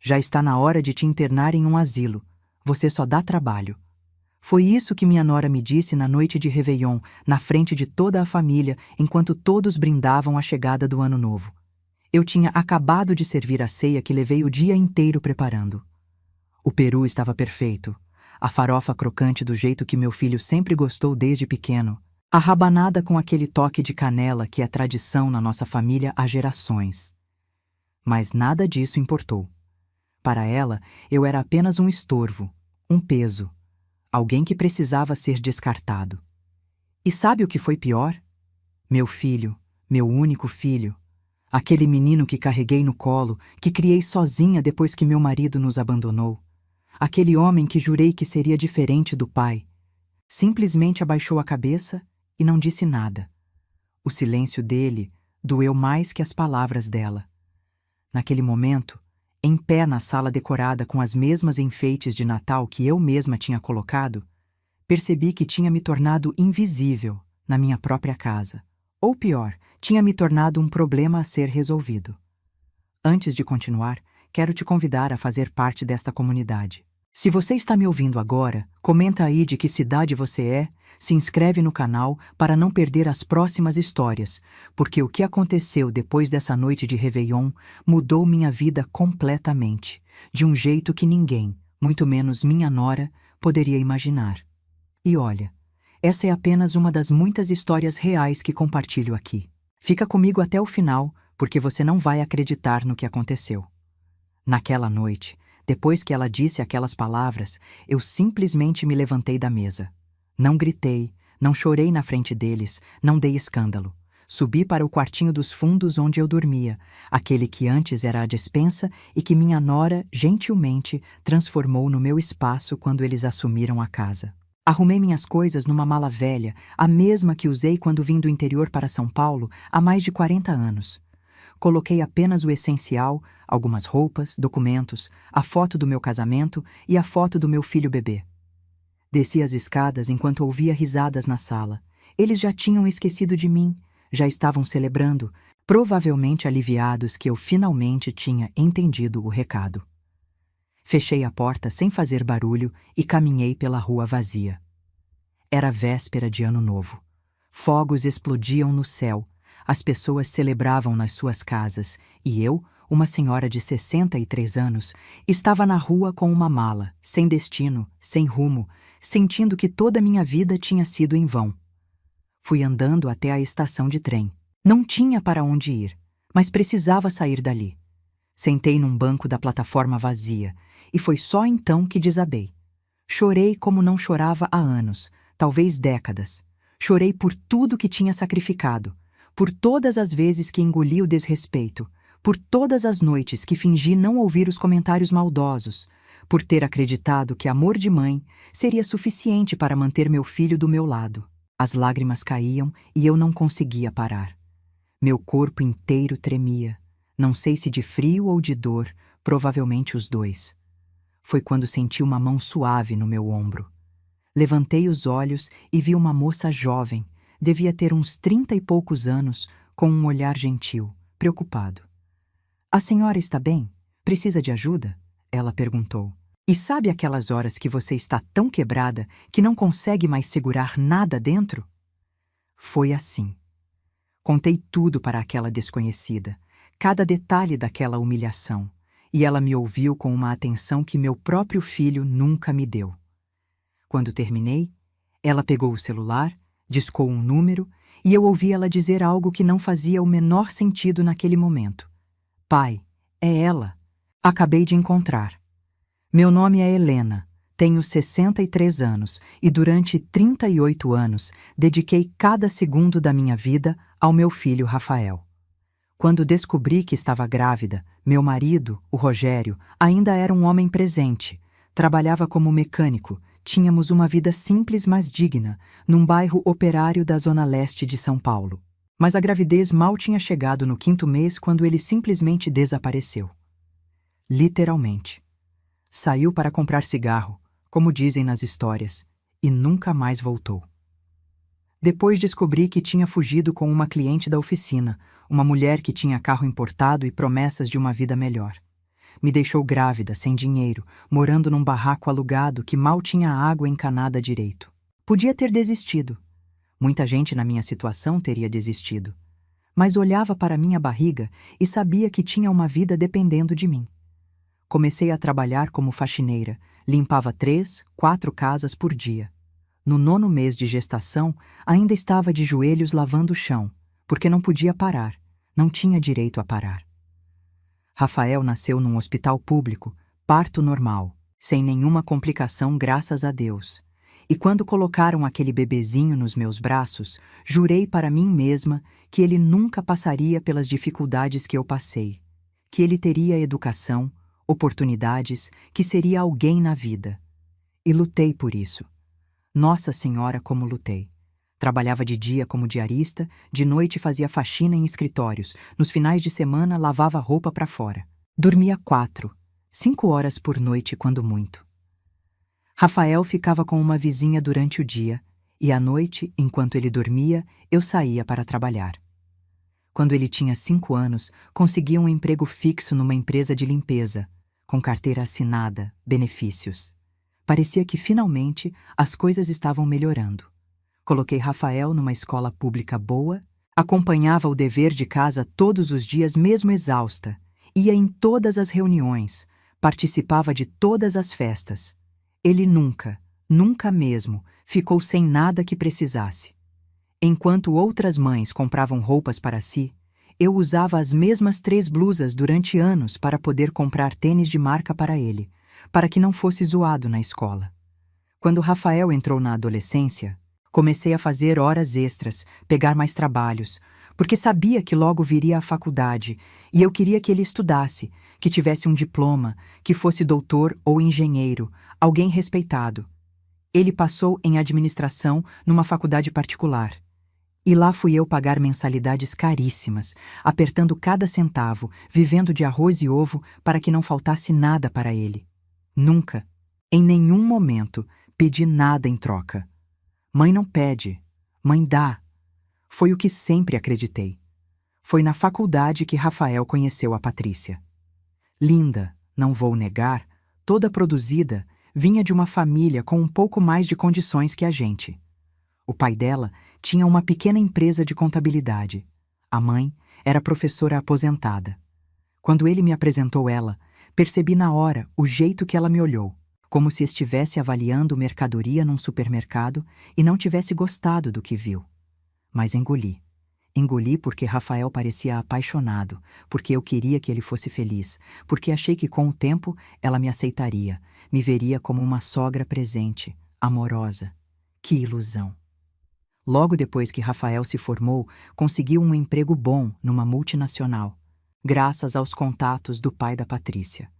Já está na hora de te internar em um asilo. Você só dá trabalho. Foi isso que minha nora me disse na noite de Réveillon, na frente de toda a família, enquanto todos brindavam a chegada do Ano Novo. Eu tinha acabado de servir a ceia que levei o dia inteiro preparando. O peru estava perfeito, a farofa crocante do jeito que meu filho sempre gostou desde pequeno, a rabanada com aquele toque de canela que é tradição na nossa família há gerações. Mas nada disso importou. Para ela, eu era apenas um estorvo, um peso, alguém que precisava ser descartado. E sabe o que foi pior? Meu filho, meu único filho, aquele menino que carreguei no colo, que criei sozinha depois que meu marido nos abandonou, aquele homem que jurei que seria diferente do pai, simplesmente abaixou a cabeça e não disse nada. O silêncio dele doeu mais que as palavras dela. Naquele momento, em pé na sala decorada com as mesmas enfeites de Natal que eu mesma tinha colocado, percebi que tinha me tornado invisível na minha própria casa. Ou pior, tinha me tornado um problema a ser resolvido. Antes de continuar, quero te convidar a fazer parte desta comunidade. Se você está me ouvindo agora, comenta aí de que cidade você é, se inscreve no canal para não perder as próximas histórias, porque o que aconteceu depois dessa noite de Réveillon mudou minha vida completamente, de um jeito que ninguém, muito menos minha nora, poderia imaginar. E olha, essa é apenas uma das muitas histórias reais que compartilho aqui. Fica comigo até o final, porque você não vai acreditar no que aconteceu. Naquela noite, depois que ela disse aquelas palavras, eu simplesmente me levantei da mesa. Não gritei, não chorei na frente deles, não dei escândalo. Subi para o quartinho dos fundos onde eu dormia, aquele que antes era a despensa e que minha nora, gentilmente, transformou no meu espaço quando eles assumiram a casa. Arrumei minhas coisas numa mala velha, a mesma que usei quando vim do interior para São Paulo há mais de 40 anos. Coloquei apenas o essencial, algumas roupas, documentos, a foto do meu casamento e a foto do meu filho bebê. Desci as escadas enquanto ouvia risadas na sala. Eles já tinham esquecido de mim, já estavam celebrando, provavelmente aliviados que eu finalmente tinha entendido o recado. Fechei a porta sem fazer barulho e caminhei pela rua vazia. Era véspera de Ano Novo. Fogos explodiam no céu, as pessoas celebravam nas suas casas e eu, uma senhora de 63 anos, estava na rua com uma mala, sem destino, sem rumo, sentindo que toda a minha vida tinha sido em vão. Fui andando até a estação de trem. Não tinha para onde ir, mas precisava sair dali. Sentei num banco da plataforma vazia e foi só então que desabei. Chorei como não chorava há anos, talvez décadas. Chorei por tudo que tinha sacrificado, por todas as vezes que engoli o desrespeito, por todas as noites que fingi não ouvir os comentários maldosos, por ter acreditado que amor de mãe seria suficiente para manter meu filho do meu lado. As lágrimas caíam e eu não conseguia parar. Meu corpo inteiro tremia, não sei se de frio ou de dor, provavelmente os dois. Foi quando senti uma mão suave no meu ombro. Levantei os olhos e vi uma moça jovem, devia ter uns 30 e poucos anos, com um olhar gentil, preocupado. "A senhora está bem? Precisa de ajuda?" ela perguntou. "E sabe aquelas horas que você está tão quebrada que não consegue mais segurar nada dentro?" Foi assim. Contei tudo para aquela desconhecida, cada detalhe daquela humilhação, e ela me ouviu com uma atenção que meu próprio filho nunca me deu. Quando terminei, ela pegou o celular, discou um número e eu ouvi ela dizer algo que não fazia o menor sentido naquele momento. "Pai, é ela. Acabei de encontrar. Meu nome é Helena, tenho 63 anos e durante 38 anos dediquei cada segundo da minha vida ao meu filho Rafael. Quando descobri que estava grávida, meu marido, o Rogério, ainda era um homem presente, trabalhava como mecânico. Tínhamos uma vida simples mas digna, num bairro operário da zona leste de São Paulo. Mas a gravidez mal tinha chegado no 5º mês quando ele simplesmente desapareceu. Literalmente. Saiu para comprar cigarro, como dizem nas histórias, e nunca mais voltou. Depois descobri que tinha fugido com uma cliente da oficina, uma mulher que tinha carro importado e promessas de uma vida melhor. me deixou grávida, sem dinheiro, morando num barraco alugado que mal tinha água encanada direito. Podia ter desistido. Muita gente na minha situação teria desistido. Mas olhava para minha barriga e sabia que tinha uma vida dependendo de mim. Comecei a trabalhar como faxineira, limpava 3, 4 casas por dia. No 9º mês de gestação, ainda estava de joelhos lavando o chão, porque não podia parar, não tinha direito a parar. Rafael nasceu num hospital público, parto normal, sem nenhuma complicação, graças a Deus. E quando colocaram aquele bebezinho nos meus braços, jurei para mim mesma que ele nunca passaria pelas dificuldades que eu passei, que ele teria educação, oportunidades, que seria alguém na vida. E lutei por isso. Nossa Senhora, como lutei. Trabalhava de dia como diarista, de noite fazia faxina em escritórios, nos finais de semana lavava roupa para fora. Dormia 4, 5 horas por noite, quando muito. Rafael ficava com uma vizinha durante o dia, e à noite, enquanto ele dormia, eu saía para trabalhar. Quando ele tinha 5 anos, consegui um emprego fixo numa empresa de limpeza, com carteira assinada, benefícios. Parecia que, finalmente, as coisas estavam melhorando. Coloquei Rafael numa escola pública boa, acompanhava o dever de casa todos os dias, mesmo exausta, ia em todas as reuniões, participava de todas as festas. Ele nunca, nunca mesmo, ficou sem nada que precisasse. Enquanto outras mães compravam roupas para si, eu usava as mesmas 3 blusas durante anos para poder comprar tênis de marca para ele, para que não fosse zoado na escola. Quando Rafael entrou na adolescência, comecei a fazer horas extras, pegar mais trabalhos, porque sabia que logo viria a faculdade e eu queria que ele estudasse, que tivesse um diploma, que fosse doutor ou engenheiro, alguém respeitado. Ele passou em administração numa faculdade particular. E lá fui eu pagar mensalidades caríssimas, apertando cada centavo, vivendo de arroz e ovo para que não faltasse nada para ele. Nunca, em nenhum momento, pedi nada em troca. Mãe não pede, mãe dá. Foi o que sempre acreditei. Foi na faculdade que Rafael conheceu a Patrícia. Linda, não vou negar, toda produzida, vinha de uma família com um pouco mais de condições que a gente. O pai dela tinha uma pequena empresa de contabilidade. A mãe era professora aposentada. Quando ele me apresentou ela, percebi na hora o jeito que ela me olhou, como se estivesse avaliando mercadoria num supermercado e não tivesse gostado do que viu. Mas engoli. Engoli porque Rafael parecia apaixonado, porque eu queria que ele fosse feliz, porque achei que com o tempo ela me aceitaria, me veria como uma sogra presente, amorosa. Que ilusão! Logo depois que Rafael se formou, conseguiu um emprego bom numa multinacional, graças aos contatos do pai da Patrícia.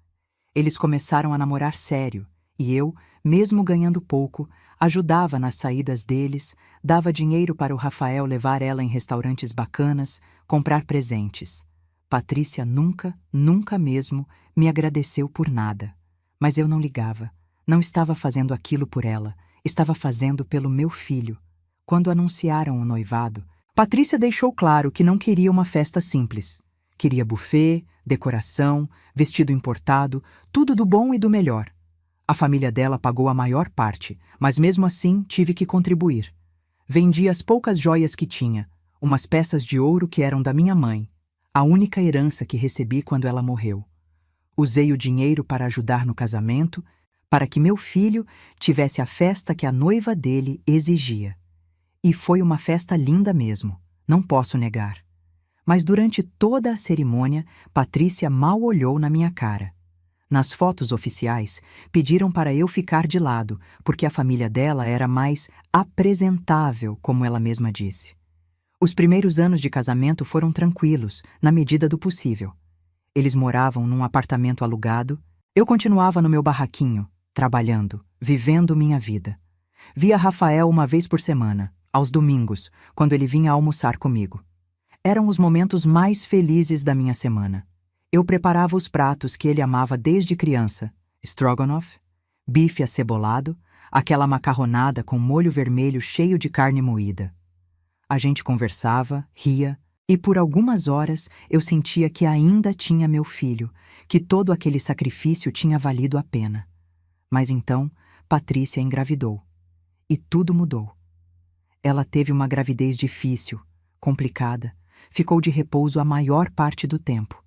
Eles começaram a namorar sério, e eu, mesmo ganhando pouco, ajudava nas saídas deles, dava dinheiro para o Rafael levar ela em restaurantes bacanas, comprar presentes. Patrícia nunca, nunca mesmo me agradeceu por nada. Mas eu não ligava. Não estava fazendo aquilo por ela, estava fazendo pelo meu filho. Quando anunciaram o noivado, Patrícia deixou claro que não queria uma festa simples. Queria buffet, decoração, vestido importado, tudo do bom e do melhor. A família dela pagou a maior parte, mas mesmo assim tive que contribuir. Vendi as poucas joias que tinha, umas peças de ouro que eram da minha mãe, a única herança que recebi quando ela morreu. Usei o dinheiro para ajudar no casamento, para que meu filho tivesse a festa que a noiva dele exigia. E foi uma festa linda mesmo, não posso negar. Mas durante toda a cerimônia, Patrícia mal olhou na minha cara. Nas fotos oficiais, pediram para eu ficar de lado, porque a família dela era mais apresentável, como ela mesma disse. Os primeiros anos de casamento foram tranquilos, na medida do possível. Eles moravam num apartamento alugado, eu continuava no meu barraquinho, trabalhando, vivendo minha vida. Via Rafael uma vez por semana, aos domingos, quando ele vinha almoçar comigo. Eram os momentos mais felizes da minha semana. Eu preparava os pratos que ele amava desde criança: stroganoff, bife acebolado, aquela macarronada com molho vermelho cheio de carne moída. A gente conversava, ria, E por algumas horas eu sentia que ainda tinha meu filho, que todo aquele sacrifício tinha valido a pena. Mas então, Patrícia engravidou. E tudo mudou. Ela teve uma gravidez difícil, complicada, ficou de repouso a maior parte do tempo.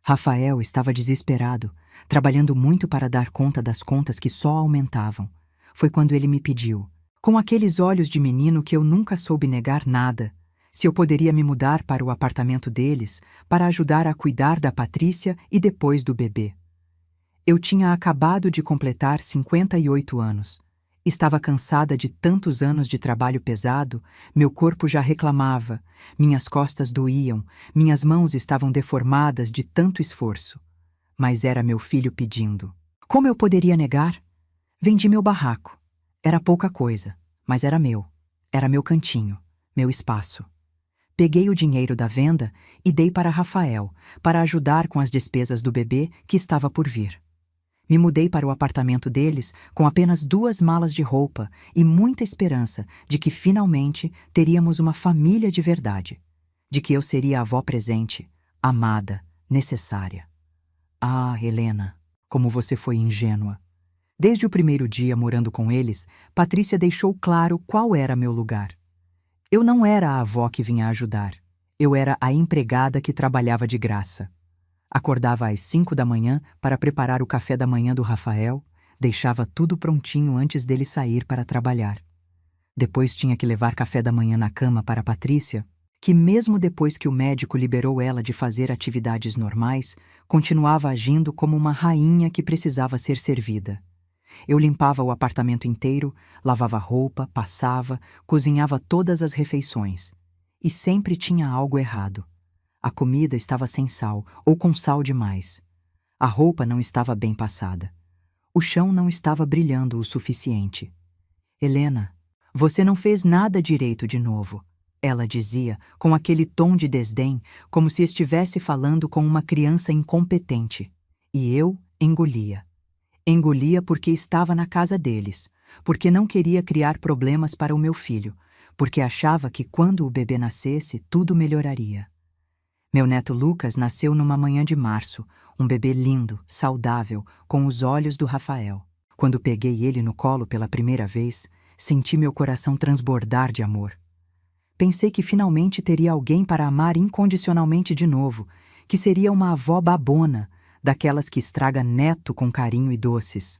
Rafael estava desesperado, trabalhando muito para dar conta das contas que só aumentavam. Foi quando ele me pediu, com aqueles olhos de menino que eu nunca soube negar nada, se eu poderia me mudar para o apartamento deles para ajudar a cuidar da Patrícia e depois do bebê. Eu tinha acabado de completar 58 anos. Estava cansada de tantos anos de trabalho pesado, meu corpo já reclamava, minhas costas doíam, minhas mãos estavam deformadas de tanto esforço. Mas era meu filho pedindo. Como eu poderia negar? Vendi meu barraco. Era pouca coisa, mas era meu. Era meu cantinho, meu espaço. Peguei o dinheiro da venda e dei para Rafael, para ajudar com as despesas do bebê que estava por vir. Me mudei para o apartamento deles com apenas 2 malas de roupa e muita esperança de que finalmente teríamos uma família de verdade, de que eu seria a avó presente, amada, necessária. Ah, Helena, como você foi ingênua. Desde o primeiro dia morando com eles, Patrícia deixou claro qual era meu lugar. Eu não era a avó que vinha ajudar. Eu era a empregada que trabalhava de graça. Acordava às 5 da manhã para preparar o café da manhã do Rafael, deixava tudo prontinho antes dele sair para trabalhar. Depois tinha que levar café da manhã na cama para Patrícia, que mesmo depois que o médico liberou ela de fazer atividades normais, continuava agindo como uma rainha que precisava ser servida. Eu limpava o apartamento inteiro, lavava roupa, passava, cozinhava todas as refeições. E sempre tinha algo errado. A comida estava sem sal, ou com sal demais. A roupa não estava bem passada. O chão não estava brilhando o suficiente. Helena, você não fez nada direito de novo, ela dizia, com aquele tom de desdém, como se estivesse falando com uma criança incompetente. E eu engolia. Engolia porque estava na casa deles, porque não queria criar problemas para o meu filho, porque achava que quando o bebê nascesse, tudo melhoraria. Meu neto Lucas nasceu numa manhã de março, um bebê lindo, saudável, com os olhos do Rafael. Quando peguei ele no colo pela primeira vez, senti meu coração transbordar de amor. Pensei que finalmente teria alguém para amar incondicionalmente de novo, que seria uma avó babona, daquelas que estraga neto com carinho e doces.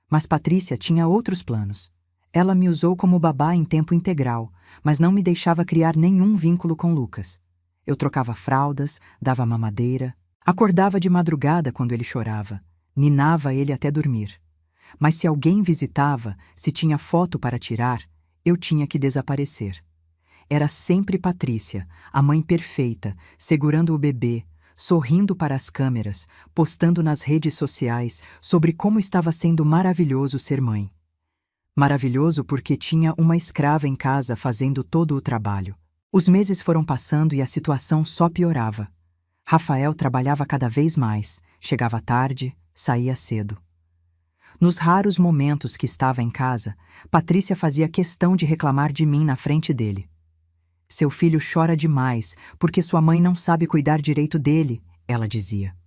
Mas Patrícia tinha outros planos. Ela me usou como babá em tempo integral, mas não me deixava criar nenhum vínculo com Lucas. Eu trocava fraldas, dava mamadeira, acordava de madrugada quando ele chorava, ninava ele até dormir. Mas se alguém visitava, se tinha foto para tirar, eu tinha que desaparecer. Era sempre Patrícia, a mãe perfeita, segurando o bebê, sorrindo para as câmeras, postando nas redes sociais sobre como estava sendo maravilhoso ser mãe. Maravilhoso porque tinha uma escrava em casa fazendo todo o trabalho. Os meses foram passando e a situação só piorava. Rafael trabalhava cada vez mais, chegava tarde, saía cedo. Nos raros momentos que estava em casa, Patrícia fazia questão de reclamar de mim na frente dele. Seu filho chora demais porque sua mãe não sabe cuidar direito dele, ela dizia.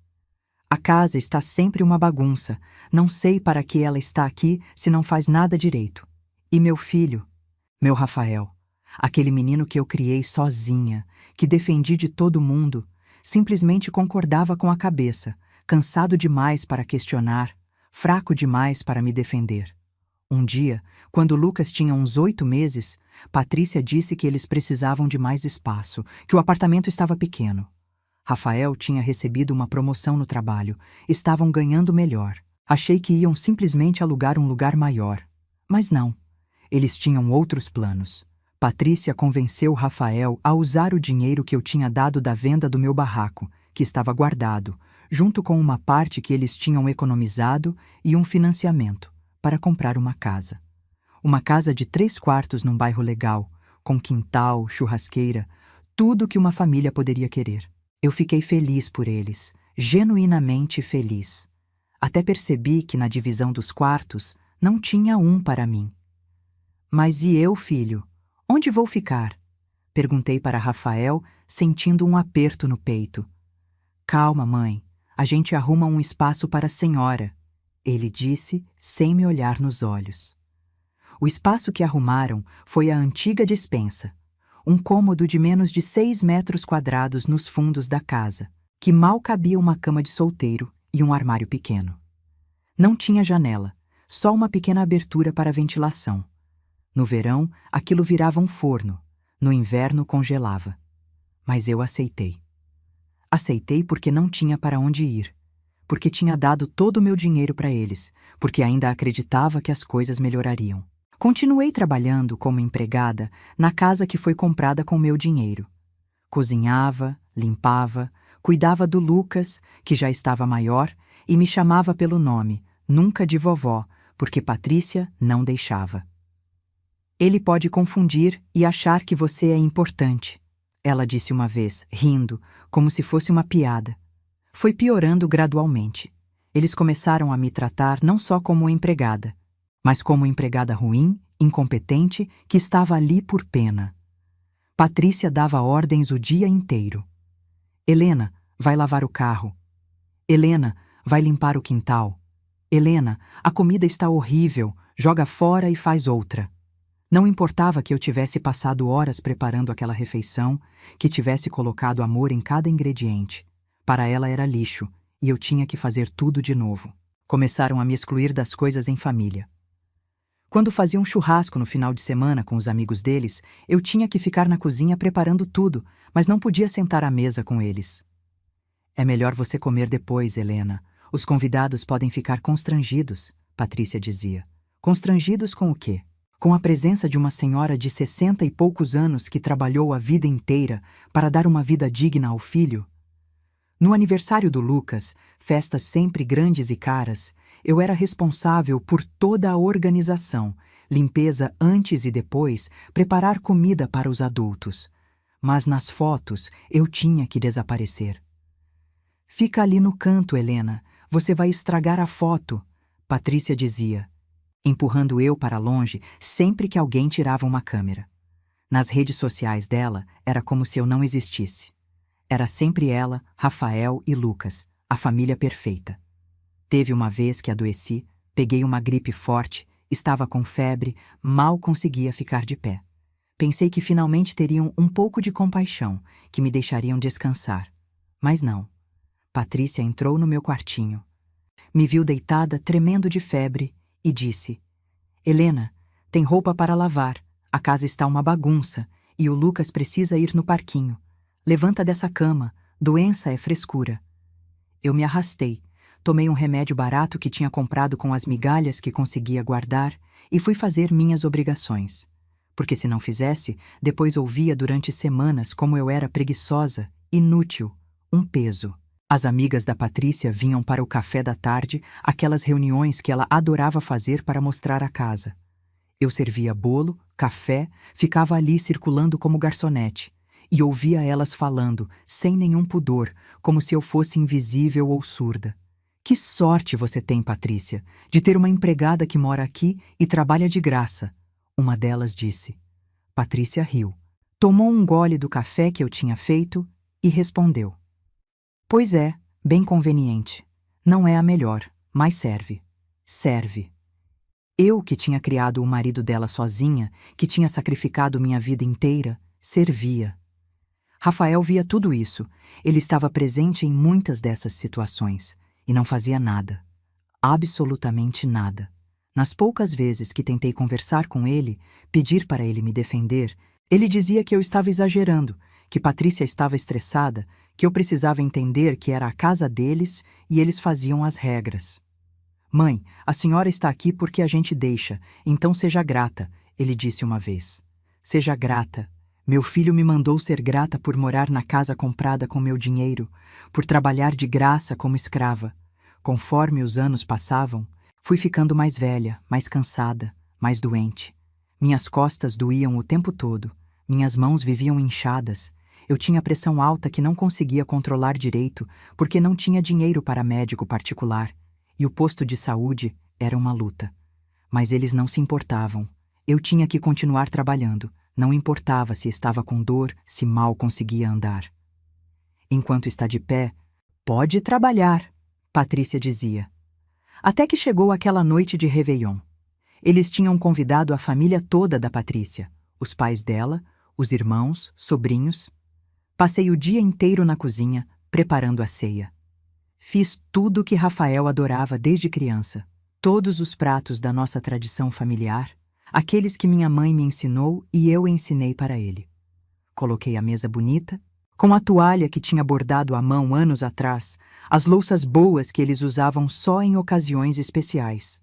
A casa está sempre uma bagunça, não sei para que ela está aqui se não faz nada direito. E meu filho, meu Rafael, aquele menino que eu criei sozinha, que defendi de todo mundo, simplesmente concordava com a cabeça, cansado demais para questionar, fraco demais para me defender. Um dia, quando Lucas tinha uns 8 meses, Patrícia disse que eles precisavam de mais espaço, que o apartamento estava pequeno. Rafael tinha recebido uma promoção no trabalho, estavam ganhando melhor. Achei que iam simplesmente alugar um lugar maior. Mas não, eles tinham outros planos. Patrícia convenceu Rafael a usar o dinheiro que eu tinha dado da venda do meu barraco, que estava guardado, junto com uma parte que eles tinham economizado e um financiamento, para comprar uma casa. Uma casa de 3 quartos num bairro legal, com quintal, churrasqueira, tudo que uma família poderia querer. Eu fiquei feliz por eles, genuinamente feliz. Até percebi que na divisão dos quartos não tinha um para mim. Mas e eu, filho? Onde vou ficar? Perguntei para Rafael, sentindo um aperto no peito. Calma, mãe, a gente arruma um espaço para a senhora, ele disse sem me olhar nos olhos. O espaço que arrumaram foi a antiga despensa, um cômodo de menos de 6 metros quadrados nos fundos da casa, que mal cabia uma cama de solteiro e um armário pequeno. Não tinha janela, só uma pequena abertura para ventilação. No verão, aquilo virava um forno, no inverno congelava. Mas eu aceitei. Aceitei porque não tinha para onde ir, porque tinha dado todo o meu dinheiro para eles, porque ainda acreditava que as coisas melhorariam. Continuei trabalhando como empregada na casa que foi comprada com meu dinheiro. Cozinhava, limpava, cuidava do Lucas, que já estava maior, e me chamava pelo nome, nunca de vovó, porque Patrícia não deixava. Ele pode confundir e achar que você é importante, ela disse uma vez, rindo, como se fosse uma piada. Foi piorando gradualmente. Eles começaram a me tratar não só como empregada, mas como empregada ruim, incompetente, que estava ali por pena. Patrícia dava ordens o dia inteiro. Helena, vai lavar o carro. Helena, vai limpar o quintal. Helena, a comida está horrível, joga fora e faz outra. Não importava que eu tivesse passado horas preparando aquela refeição, que tivesse colocado amor em cada ingrediente. Para ela era lixo, e eu tinha que fazer tudo de novo. Começaram a me excluir das coisas em família. Quando faziam um churrasco no final de semana com os amigos deles, eu tinha que ficar na cozinha preparando tudo, mas não podia sentar à mesa com eles. É melhor você comer depois, Helena. Os convidados podem ficar constrangidos, Patrícia dizia. Constrangidos com o quê? Com a presença de uma senhora de 60 e poucos anos que trabalhou a vida inteira para dar uma vida digna ao filho? No aniversário do Lucas, festas sempre grandes e caras, eu era responsável por toda a organização, limpeza antes e depois, preparar comida para os adultos. Mas nas fotos eu tinha que desaparecer. Fica ali no canto, Helena, você vai estragar a foto, Patrícia dizia, empurrando eu para longe sempre que alguém tirava uma câmera. Nas redes sociais dela, era como se eu não existisse. Era sempre ela, Rafael e Lucas, a família perfeita. Teve uma vez que adoeci, peguei uma gripe forte, estava com febre, mal conseguia ficar de pé. Pensei que finalmente teriam um pouco de compaixão, que me deixariam descansar. Mas não. Patrícia entrou no meu quartinho. Me viu deitada, tremendo de febre, e disse: Helena, tem roupa para lavar, a casa está uma bagunça, e o Lucas precisa ir no parquinho. Levanta dessa cama, doença é frescura. Eu me arrastei, tomei um remédio barato que tinha comprado com as migalhas que conseguia guardar e fui fazer minhas obrigações. Porque se não fizesse, depois ouvia durante semanas como eu era preguiçosa, inútil, um peso. As amigas da Patrícia vinham para o café da tarde, aquelas reuniões que ela adorava fazer para mostrar a casa. Eu servia bolo, café, ficava ali circulando como garçonete, e ouvia elas falando, sem nenhum pudor, como se eu fosse invisível ou surda. Que sorte você tem, Patrícia, de ter uma empregada que mora aqui e trabalha de graça, uma delas disse. Patrícia riu, tomou um gole do café que eu tinha feito e respondeu. Pois é, bem conveniente. Não é a melhor, mas serve. Serve. Eu, que tinha criado o marido dela sozinha, que tinha sacrificado minha vida inteira, servia. Rafael via tudo isso. Ele estava presente em muitas dessas situações e não fazia nada. Absolutamente nada. Nas poucas vezes que tentei conversar com ele, pedir para ele me defender, ele dizia que eu estava exagerando, que Patrícia estava estressada, que eu precisava entender que era a casa deles e eles faziam as regras. Mãe, a senhora está aqui porque a gente deixa, então seja grata, ele disse uma vez. Seja grata. Meu filho me mandou ser grata por morar na casa comprada com meu dinheiro, por trabalhar de graça como escrava. Conforme os anos passavam, fui ficando mais velha, mais cansada, mais doente. Minhas costas doíam o tempo todo, minhas mãos viviam inchadas. Eu tinha pressão alta que não conseguia controlar direito porque não tinha dinheiro para médico particular, e o posto de saúde era uma luta. Mas eles não se importavam. Eu tinha que continuar trabalhando, Não importava se estava com dor, se mal conseguia andar. Enquanto está de pé, pode trabalhar, Patrícia dizia. Até que chegou aquela noite de Réveillon. Eles tinham convidado a família toda da Patrícia, os pais dela, os irmãos, sobrinhos. Passei o dia inteiro na cozinha, preparando a ceia. Fiz tudo o que Rafael adorava desde criança. Todos os pratos da nossa tradição familiar, aqueles que minha mãe me ensinou e eu ensinei para ele. Coloquei a mesa bonita, com a toalha que tinha bordado à mão anos atrás, as louças boas que eles usavam só em ocasiões especiais.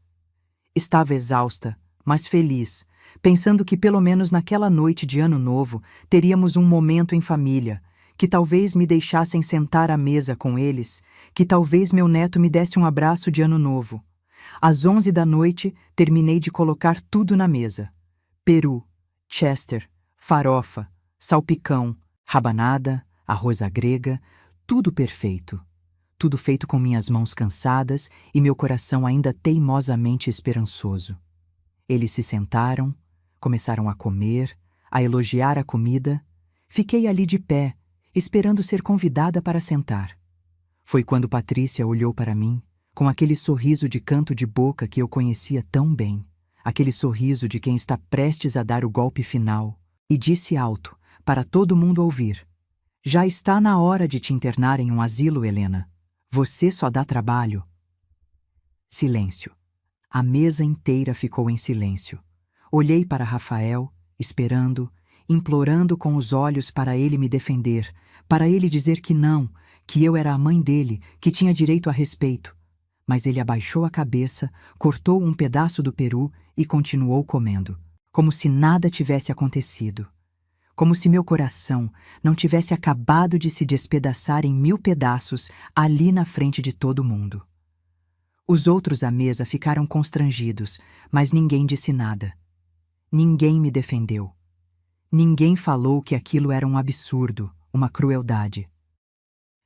Estava exausta, mas feliz, pensando que pelo menos naquela noite de Ano Novo teríamos um momento em família, que talvez me deixassem sentar à mesa com eles, que talvez meu neto me desse um abraço de Ano Novo. Às 11 da noite, terminei de colocar tudo na mesa. Peru, chester, farofa, salpicão, rabanada, arroz à grega, tudo perfeito. Tudo feito com minhas mãos cansadas e meu coração ainda teimosamente esperançoso. Eles se sentaram, começaram a comer, a elogiar a comida. Fiquei ali de pé, esperando ser convidada para sentar. Foi quando Patrícia olhou para mim, com aquele sorriso de canto de boca que eu conhecia tão bem, aquele sorriso de quem está prestes a dar o golpe final, e disse alto, para todo mundo ouvir: "Já está na hora de te internar em um asilo, Helena. Você só dá trabalho." Silêncio. A mesa inteira ficou em silêncio. Olhei para Rafael, esperando, implorando com os olhos para ele me defender, para ele dizer que não, que eu era a mãe dele, que tinha direito a respeito. Mas ele abaixou a cabeça, cortou um pedaço do peru e continuou comendo, como se nada tivesse acontecido. Como se meu coração não tivesse acabado de se despedaçar em 1000 pedaços ali na frente de todo mundo. Os outros à mesa ficaram constrangidos, mas ninguém disse nada. Ninguém me defendeu. Ninguém falou que aquilo era um absurdo, uma crueldade.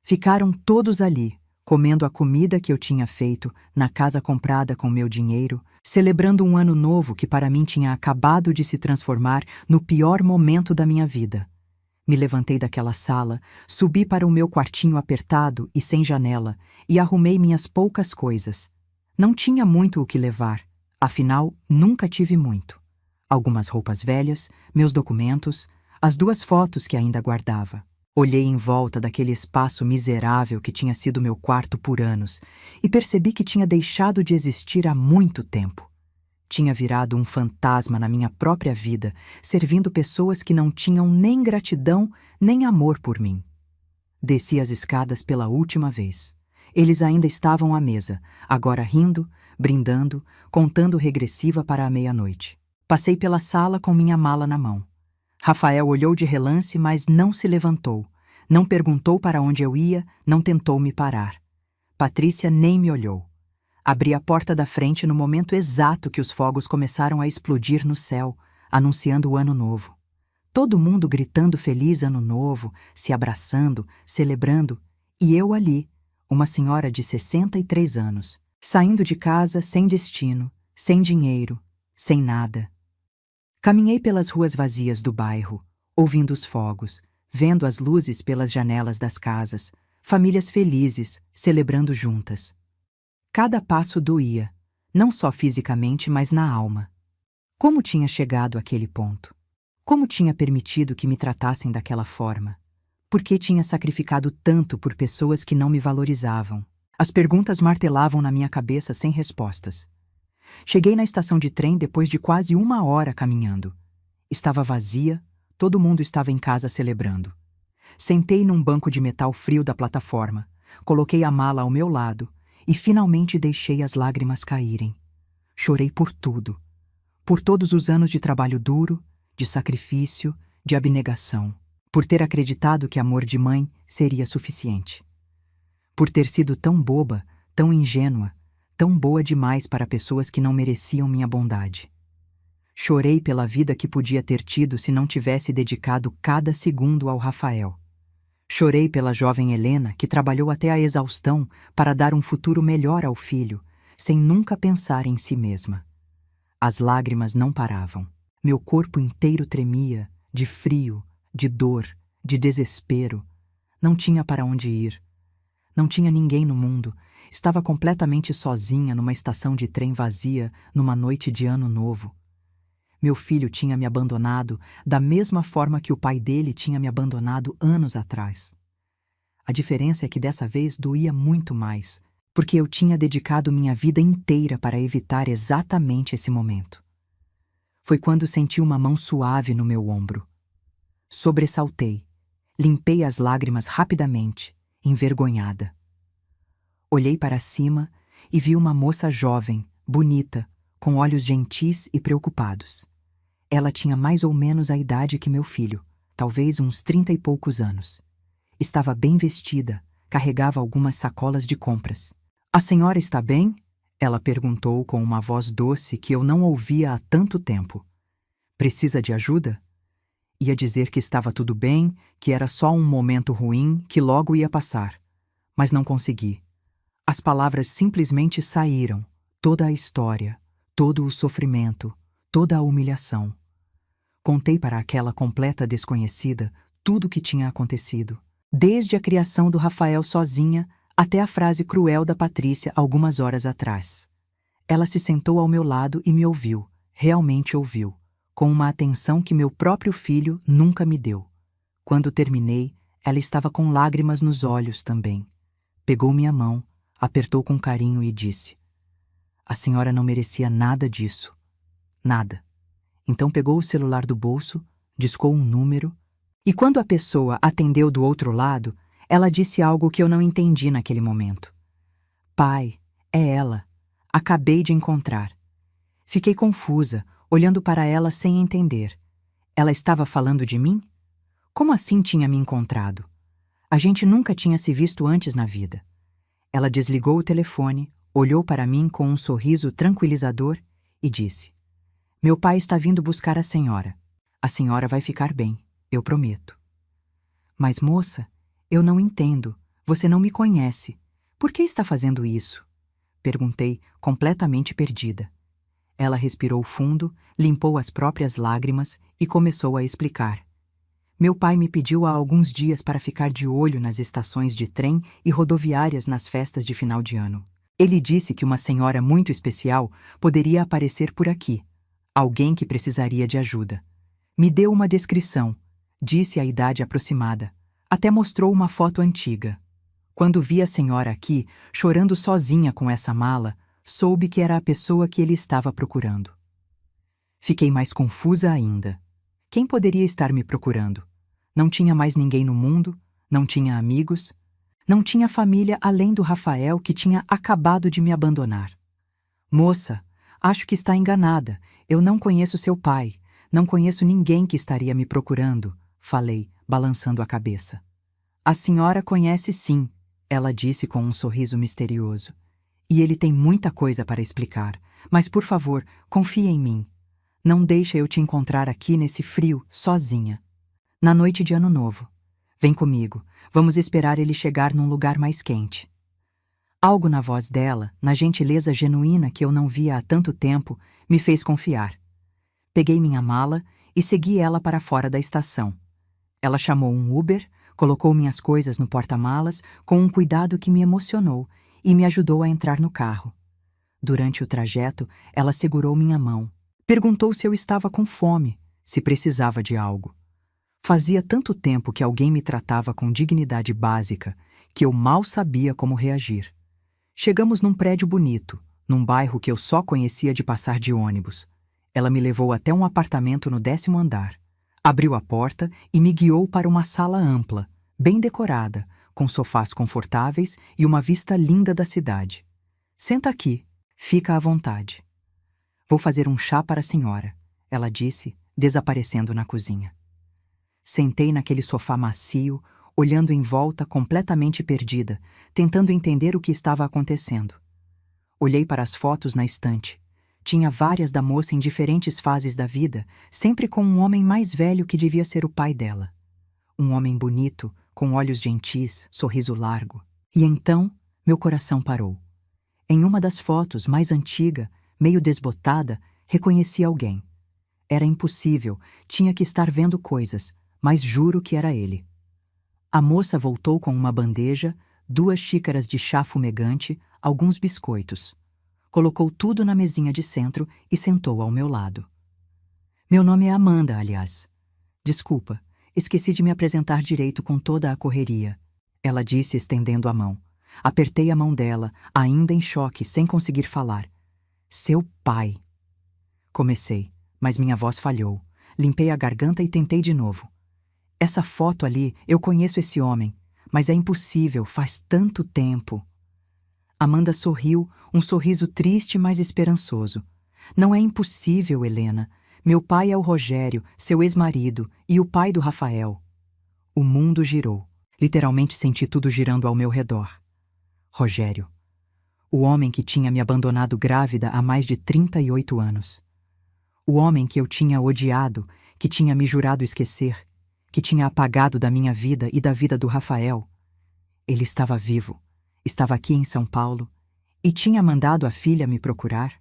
Ficaram todos ali, comendo a comida que eu tinha feito na casa comprada com meu dinheiro, celebrando um ano novo que para mim tinha acabado de se transformar no pior momento da minha vida. Me levantei daquela sala, subi para o meu quartinho apertado e sem janela e arrumei minhas poucas coisas. Não tinha muito o que levar, afinal, nunca tive muito. Algumas roupas velhas, meus documentos, as 2 fotos que ainda guardava. Olhei em volta daquele espaço miserável que tinha sido meu quarto por anos e percebi que tinha deixado de existir há muito tempo. Tinha virado um fantasma na minha própria vida, servindo pessoas que não tinham nem gratidão nem amor por mim. Desci as escadas pela última vez. Eles ainda estavam à mesa, agora rindo, brindando, contando regressiva para a meia-noite. Passei pela sala com minha mala na mão. Rafael olhou de relance, mas não se levantou. Não perguntou para onde eu ia, não tentou me parar. Patrícia nem me olhou. Abri a porta da frente no momento exato que os fogos começaram a explodir no céu, anunciando o Ano Novo. Todo mundo gritando Feliz Ano Novo, se abraçando, celebrando, e eu ali, uma senhora de 63 anos, saindo de casa sem destino, sem dinheiro, sem nada. Caminhei pelas ruas vazias do bairro, ouvindo os fogos, vendo as luzes pelas janelas das casas, famílias felizes, celebrando juntas. Cada passo doía, não só fisicamente, mas na alma. Como tinha chegado àquele ponto? Como tinha permitido que me tratassem daquela forma? Por que tinha sacrificado tanto por pessoas que não me valorizavam? As perguntas martelavam na minha cabeça sem respostas. Cheguei na estação de trem depois de quase 1 hora caminhando. Estava vazia, todo mundo estava em casa celebrando. Sentei num banco de metal frio da plataforma, coloquei a mala ao meu lado e finalmente deixei as lágrimas caírem. Chorei por tudo. Por todos os anos de trabalho duro, de sacrifício, de abnegação. Por ter acreditado que amor de mãe seria suficiente. Por ter sido tão boba, tão ingênua, tão boa demais para pessoas que não mereciam minha bondade. Chorei pela vida que podia ter tido se não tivesse dedicado cada segundo ao Rafael. Chorei pela jovem Helena que trabalhou até a exaustão para dar um futuro melhor ao filho, sem nunca pensar em si mesma. As lágrimas não paravam. Meu corpo inteiro tremia, de frio, de dor, de desespero. Não tinha para onde ir. Não tinha ninguém no mundo. Estava completamente sozinha numa estação de trem vazia, numa noite de ano novo. Meu filho tinha me abandonado da mesma forma que o pai dele tinha me abandonado anos atrás. A diferença é que dessa vez doía muito mais, porque eu tinha dedicado minha vida inteira para evitar exatamente esse momento. Foi quando senti uma mão suave no meu ombro. Sobressaltei, limpei as lágrimas rapidamente, envergonhada. Olhei para cima e vi uma moça jovem, bonita, com olhos gentis e preocupados. Ela tinha mais ou menos a idade que meu filho, talvez uns 30 e poucos anos. Estava bem vestida, carregava algumas sacolas de compras. "A senhora está bem?" Ela perguntou com uma voz doce que eu não ouvia há tanto tempo. "Precisa de ajuda?" Ia dizer que estava tudo bem, que era só um momento ruim, que logo ia passar. Mas não consegui. As palavras simplesmente saíram, toda a história, todo o sofrimento, toda a humilhação. Contei para aquela completa desconhecida tudo o que tinha acontecido, desde a criação do Rafael sozinha até a frase cruel da Patrícia algumas horas atrás. Ela se sentou ao meu lado e me ouviu, realmente ouviu, com uma atenção que meu próprio filho nunca me deu. Quando terminei, ela estava com lágrimas nos olhos também. Pegou minha mão, apertou com carinho e disse: "A senhora não merecia nada disso. Nada." Então pegou o celular do bolso, discou um número, e quando a pessoa atendeu do outro lado, ela disse algo que eu não entendi naquele momento. "Pai, é ela. Acabei de encontrar." Fiquei confusa, olhando para ela sem entender. Ela estava falando de mim? Como assim tinha me encontrado? A gente nunca tinha se visto antes na vida. Ela desligou o telefone, olhou para mim com um sorriso tranquilizador e disse: "Meu pai está vindo buscar a senhora. A senhora vai ficar bem, eu prometo." "Mas, moça, eu não entendo. Você não me conhece. Por que está fazendo isso?" Perguntei, completamente perdida. Ela respirou fundo, limpou as próprias lágrimas e começou a explicar. "Meu pai me pediu há alguns dias para ficar de olho nas estações de trem e rodoviárias nas festas de final de ano. Ele disse que uma senhora muito especial poderia aparecer por aqui. Alguém que precisaria de ajuda. Me deu uma descrição, disse a idade aproximada. Até mostrou uma foto antiga. Quando vi a senhora aqui, chorando sozinha com essa mala, soube que era a pessoa que ele estava procurando." Fiquei mais confusa ainda. Quem poderia estar me procurando? Não tinha mais ninguém no mundo, não tinha amigos, não tinha família além do Rafael que tinha acabado de me abandonar. "Moça, acho que está enganada. Eu não conheço seu pai. Não conheço ninguém que estaria me procurando", falei, balançando a cabeça. "A senhora conhece sim", ela disse com um sorriso misterioso. "E ele tem muita coisa para explicar. Mas, por favor, confie em mim. Não deixa eu te encontrar aqui nesse frio, sozinha. Na noite de Ano Novo. Vem comigo. Vamos esperar ele chegar num lugar mais quente." Algo na voz dela, na gentileza genuína que eu não via há tanto tempo, me fez confiar. Peguei minha mala e segui ela para fora da estação. Ela chamou um Uber, colocou minhas coisas no porta-malas com um cuidado que me emocionou e me ajudou a entrar no carro. Durante o trajeto, ela segurou minha mão. Perguntou se eu estava com fome, se precisava de algo. Fazia tanto tempo que alguém me tratava com dignidade básica que eu mal sabia como reagir. Chegamos num prédio bonito, num bairro que eu só conhecia de passar de ônibus. Ela me levou até um apartamento no 10º andar. Abriu a porta e me guiou para uma sala ampla, bem decorada, com sofás confortáveis e uma vista linda da cidade. "Senta aqui, fica à vontade." "Vou fazer um chá para a senhora", ela disse, desaparecendo na cozinha. Sentei naquele sofá macio, olhando em volta completamente perdida, tentando entender o que estava acontecendo. Olhei para as fotos na estante. Tinha várias da moça em diferentes fases da vida, sempre com um homem mais velho que devia ser o pai dela. Um homem bonito, com olhos gentis, sorriso largo. E então, meu coração parou. Em uma das fotos, mais antiga, meio desbotada, reconheci alguém. Era impossível, tinha que estar vendo coisas, mas juro que era ele. A moça voltou com uma bandeja, 2 xícaras de chá fumegante, alguns biscoitos. Colocou tudo na mesinha de centro e sentou ao meu lado. Meu nome é Amanda, aliás. Desculpa, esqueci de me apresentar direito com toda a correria. Ela disse, estendendo a mão. Apertei a mão dela, ainda em choque, sem conseguir falar. Seu pai. Comecei, mas minha voz falhou. Limpei a garganta e tentei de novo. Essa foto ali, eu conheço esse homem, mas é impossível, faz tanto tempo. Amanda sorriu, um sorriso triste, mas esperançoso. Não é impossível, Helena. Meu pai é o Rogério, seu ex-marido, e o pai do Rafael. O mundo girou. Literalmente senti tudo girando ao meu redor. Rogério. O homem que tinha me abandonado grávida há mais de 38 anos. O homem que eu tinha odiado, que tinha me jurado esquecer, que tinha apagado da minha vida e da vida do Rafael. Ele estava vivo, estava aqui em São Paulo e tinha mandado a filha me procurar.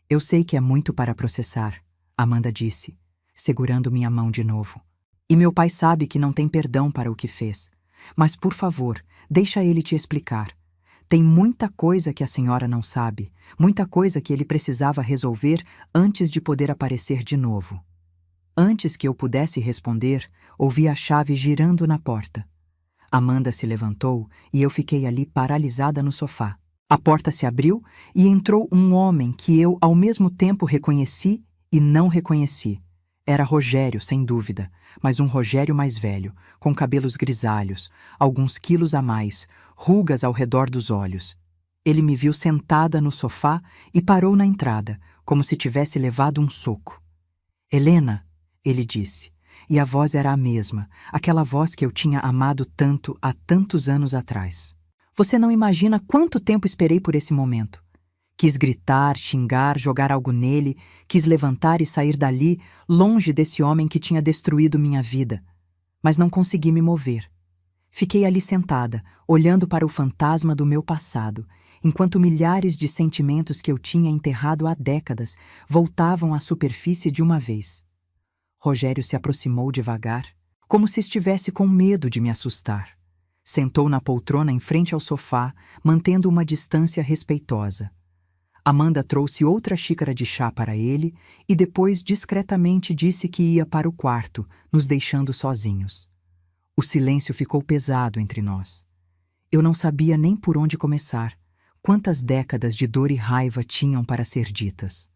Eu sei que é muito para processar, Amanda disse, segurando minha mão de novo. E meu pai sabe que não tem perdão para o que fez. Mas, por favor, deixa ele te explicar. Tem muita coisa que a senhora não sabe, muita coisa que ele precisava resolver antes de poder aparecer de novo. Antes que eu pudesse responder, ouvi a chave girando na porta. Amanda se levantou e eu fiquei ali paralisada no sofá. A porta se abriu e entrou um homem que eu, ao mesmo tempo, reconheci e não reconheci. Era Rogério, sem dúvida, mas um Rogério mais velho, com cabelos grisalhos, alguns quilos a mais, rugas ao redor dos olhos. Ele me viu sentada no sofá e parou na entrada, como se tivesse levado um soco. Helena, ele disse, e a voz era a mesma, aquela voz que eu tinha amado tanto há tantos anos atrás. Você não imagina quanto tempo esperei por esse momento. Quis gritar, xingar, jogar algo nele, quis levantar e sair dali, longe desse homem que tinha destruído minha vida. Mas não consegui me mover. Fiquei ali sentada, olhando para o fantasma do meu passado, enquanto milhares de sentimentos que eu tinha enterrado há décadas voltavam à superfície de uma vez. Rogério se aproximou devagar, como se estivesse com medo de me assustar. Sentou na poltrona em frente ao sofá, mantendo uma distância respeitosa. Amanda trouxe outra xícara de chá para ele e depois discretamente disse que ia para o quarto, nos deixando sozinhos. O silêncio ficou pesado entre nós. Eu não sabia nem por onde começar. Quantas décadas de dor e raiva tinham para ser ditas.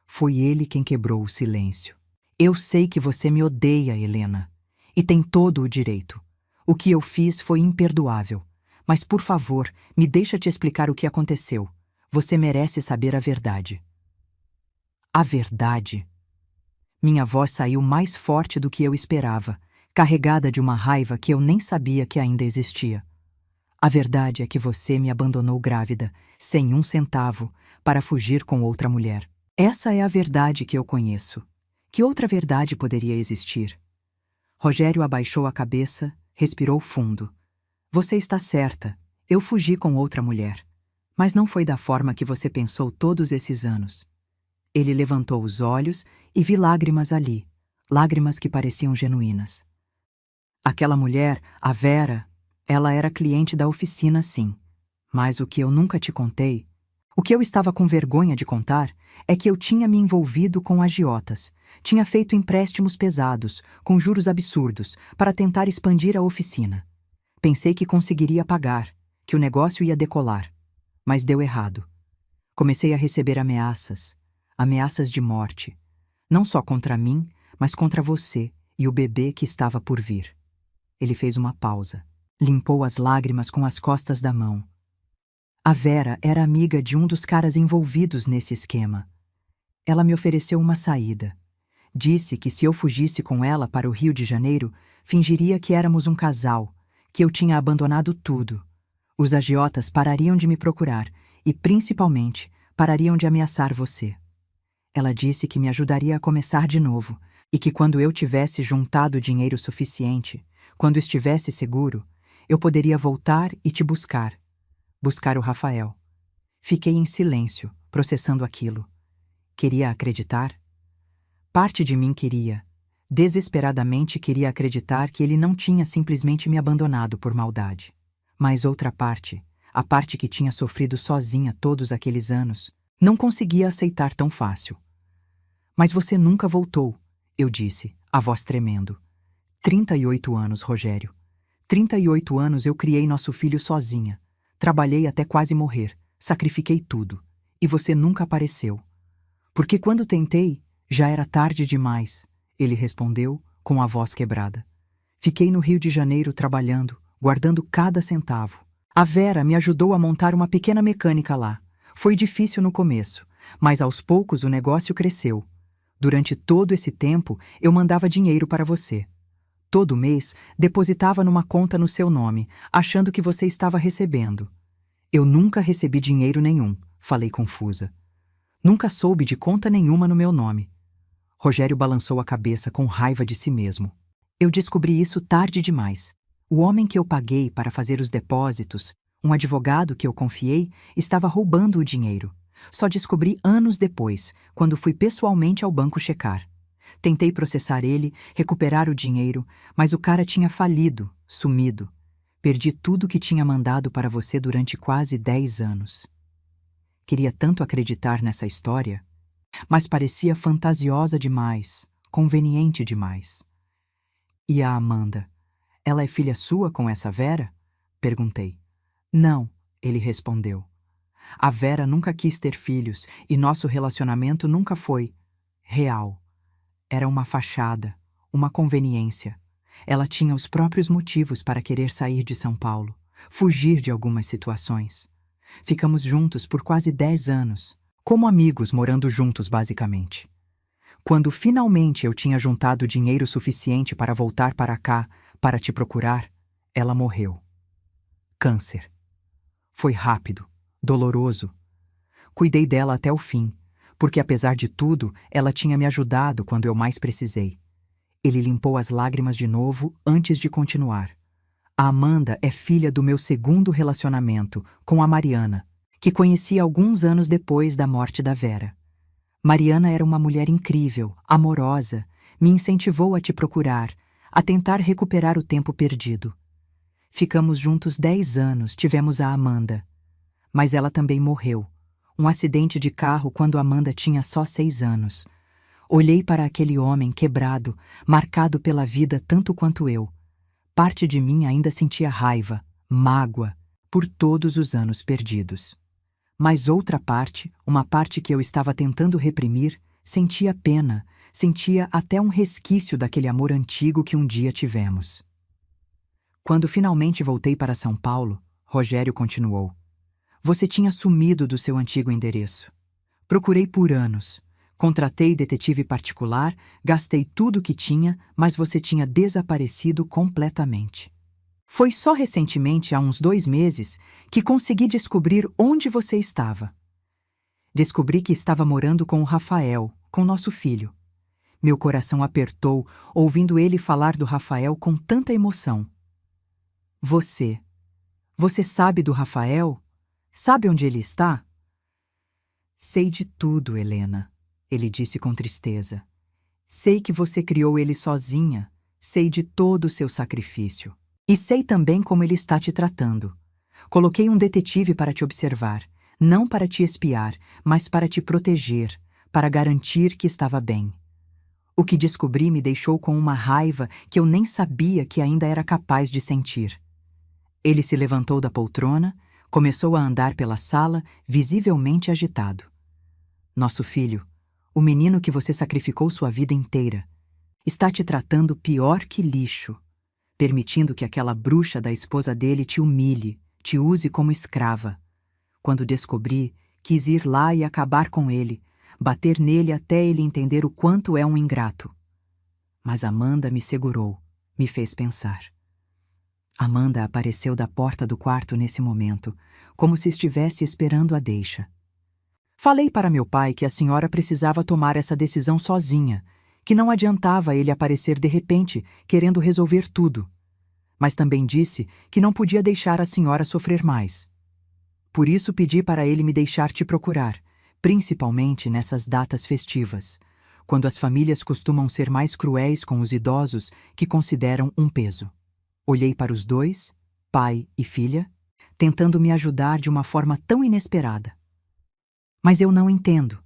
Foi ele quem quebrou o silêncio. Eu sei que você me odeia, Helena, e tem todo o direito. O que eu fiz foi imperdoável. Mas, por favor, me deixa te explicar o que aconteceu. Você merece saber a verdade. A verdade? Minha voz saiu mais forte do que eu esperava, carregada de uma raiva que eu nem sabia que ainda existia. A verdade é que você me abandonou grávida, sem um centavo, para fugir com outra mulher. Essa é a verdade que eu conheço. Que outra verdade poderia existir? Rogério abaixou a cabeça, respirou fundo. Você está certa, eu fugi com outra mulher. Mas não foi da forma que você pensou todos esses anos. Ele levantou os olhos e vi lágrimas ali, lágrimas que pareciam genuínas. Aquela mulher, a Vera, ela era cliente da oficina, sim. Mas o que eu nunca te contei, o que eu estava com vergonha de contar, é que eu tinha me envolvido com agiotas, tinha feito empréstimos pesados, com juros absurdos, para tentar expandir a oficina. Pensei que conseguiria pagar, que o negócio ia decolar. Mas deu errado. Comecei a receber ameaças, ameaças de morte, não só contra mim, mas contra você e o bebê que estava por vir. Ele fez uma pausa, limpou as lágrimas com as costas da mão. A Vera era amiga de um dos caras envolvidos nesse esquema. Ela me ofereceu uma saída. Disse que se eu fugisse com ela para o Rio de Janeiro, fingiria que éramos um casal, que eu tinha abandonado tudo. Os agiotas parariam de me procurar e, principalmente, parariam de ameaçar você. Ela disse que me ajudaria a começar de novo e que quando eu tivesse juntado dinheiro suficiente, quando estivesse seguro, eu poderia voltar e te buscar o Rafael. Fiquei em silêncio, processando aquilo. Queria acreditar, Parte de mim desesperadamente queria acreditar que ele não tinha simplesmente me abandonado por maldade. Mas outra parte, a parte que tinha sofrido sozinha todos aqueles anos, não conseguia aceitar tão fácil. Mas você nunca voltou, eu disse, a voz tremendo. 38 anos, Rogério. 38 anos eu criei nosso filho sozinha. Trabalhei até quase morrer, sacrifiquei tudo. E você nunca apareceu. Porque quando tentei, já era tarde demais, ele respondeu com a voz quebrada. Fiquei no Rio de Janeiro trabalhando, guardando cada centavo. A Vera me ajudou a montar uma pequena mecânica lá. Foi difícil no começo, mas aos poucos o negócio cresceu. Durante todo esse tempo, eu mandava dinheiro para você. Todo mês, depositava numa conta no seu nome, achando que você estava recebendo. Eu nunca recebi dinheiro nenhum, falei confusa. Nunca soube de conta nenhuma no meu nome. Rogério balançou a cabeça com raiva de si mesmo. Eu descobri isso tarde demais. O homem que eu paguei para fazer os depósitos, um advogado que eu confiei, estava roubando o dinheiro. Só descobri anos depois, quando fui pessoalmente ao banco checar. Tentei processar ele, recuperar o dinheiro, mas o cara tinha falido, sumido. Perdi tudo que tinha mandado para você durante quase 10 anos. Queria tanto acreditar nessa história, mas parecia fantasiosa demais, conveniente demais. E a Amanda? Ela é filha sua com essa Vera? Perguntei. Não, ele respondeu. A Vera nunca quis ter filhos e nosso relacionamento nunca foi real. Era uma fachada, uma conveniência. Ela tinha os próprios motivos para querer sair de São Paulo, fugir de algumas situações. Ficamos juntos por quase 10 anos, como amigos morando juntos basicamente. Quando finalmente eu tinha juntado dinheiro suficiente para voltar para cá, para te procurar, ela morreu. Câncer. Foi rápido, doloroso. Cuidei dela até o fim, porque apesar de tudo, ela tinha me ajudado quando eu mais precisei. Ele limpou as lágrimas de novo antes de continuar. A Amanda é filha do meu segundo relacionamento, com a Mariana, que conheci alguns anos depois da morte da Vera. Mariana era uma mulher incrível, amorosa, me incentivou a te procurar, a tentar recuperar o tempo perdido. Ficamos juntos 10 anos, tivemos a Amanda. Mas ela também morreu. Um acidente de carro quando Amanda tinha só 6 anos. Olhei para aquele homem quebrado, marcado pela vida tanto quanto eu. Parte de mim ainda sentia raiva, mágoa, por todos os anos perdidos. Mas outra parte, uma parte que eu estava tentando reprimir, sentia pena, sentia até um resquício daquele amor antigo que um dia tivemos. Quando finalmente voltei para São Paulo, Rogério continuou. Você tinha sumido do seu antigo endereço. Procurei por anos. Contratei detetive particular, gastei tudo o que tinha, mas você tinha desaparecido completamente. Foi só recentemente, há uns 2 meses, que consegui descobrir onde você estava. Descobri que estava morando com o Rafael, com nosso filho. Meu coração apertou, ouvindo ele falar do Rafael com tanta emoção. Você sabe do Rafael? Sabe onde ele está? Sei de tudo, Helena, ele disse com tristeza. Sei que você criou ele sozinha, sei de todo o seu sacrifício. E sei também como ele está te tratando. Coloquei um detetive para te observar, não para te espiar, mas para te proteger, para garantir que estava bem. O que descobri me deixou com uma raiva que eu nem sabia que ainda era capaz de sentir. Ele se levantou da poltrona, começou a andar pela sala, visivelmente agitado. Nosso filho, o menino que você sacrificou sua vida inteira, está te tratando pior que lixo, permitindo que aquela bruxa da esposa dele te humilhe, te use como escrava. Quando descobri, quis ir lá e acabar com ele, bater nele até ele entender o quanto é um ingrato. Mas Amanda me segurou, me fez pensar. Amanda apareceu da porta do quarto nesse momento, como se estivesse esperando a deixa. Falei para meu pai que a senhora precisava tomar essa decisão sozinha, que não adiantava ele aparecer de repente, querendo resolver tudo. Mas também disse que não podia deixar a senhora sofrer mais. Por isso pedi para ele me deixar te procurar, principalmente nessas datas festivas, quando as famílias costumam ser mais cruéis com os idosos que consideram um peso. Olhei para os dois, pai e filha, tentando me ajudar de uma forma tão inesperada. Mas eu não entendo.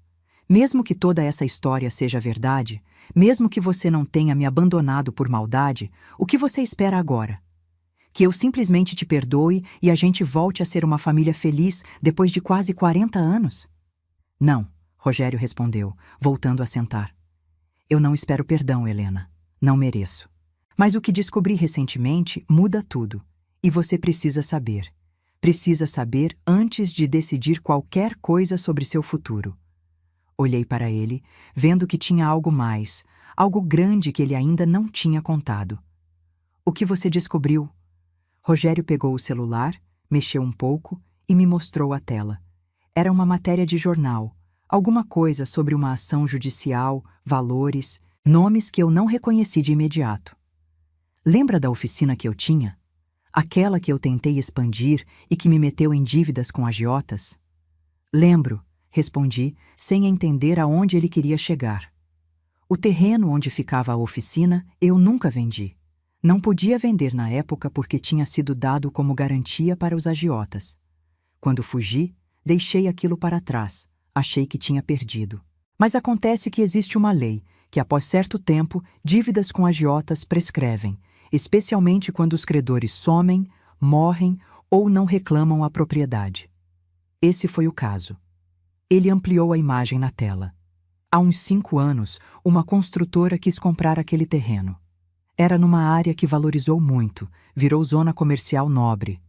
Mesmo que toda essa história seja verdade, mesmo que você não tenha me abandonado por maldade, o que você espera agora? Que eu simplesmente te perdoe e a gente volte a ser uma família feliz depois de quase 40 anos? Não, Rogério respondeu, voltando a sentar. Eu não espero perdão, Helena. Não mereço. Mas o que descobri recentemente muda tudo. E você precisa saber. Precisa saber antes de decidir qualquer coisa sobre seu futuro. Olhei para ele, vendo que tinha algo mais, algo grande que ele ainda não tinha contado. O que você descobriu? Rogério pegou o celular, mexeu um pouco e me mostrou a tela. Era uma matéria de jornal, alguma coisa sobre uma ação judicial, valores, nomes que eu não reconheci de imediato. Lembra da oficina que eu tinha? Aquela que eu tentei expandir e que me meteu em dívidas com agiotas? Lembro, respondi, sem entender aonde ele queria chegar. O terreno onde ficava a oficina eu nunca vendi. Não podia vender na época porque tinha sido dado como garantia para os agiotas. Quando fugi, deixei aquilo para trás. Achei que tinha perdido. Mas acontece que existe uma lei que, após certo tempo, dívidas com agiotas prescrevem, especialmente quando os credores somem, morrem ou não reclamam a propriedade. Esse foi o caso. Ele ampliou a imagem na tela. Há uns 5 anos, uma construtora quis comprar aquele terreno. Era numa área que valorizou muito, virou zona comercial nobre.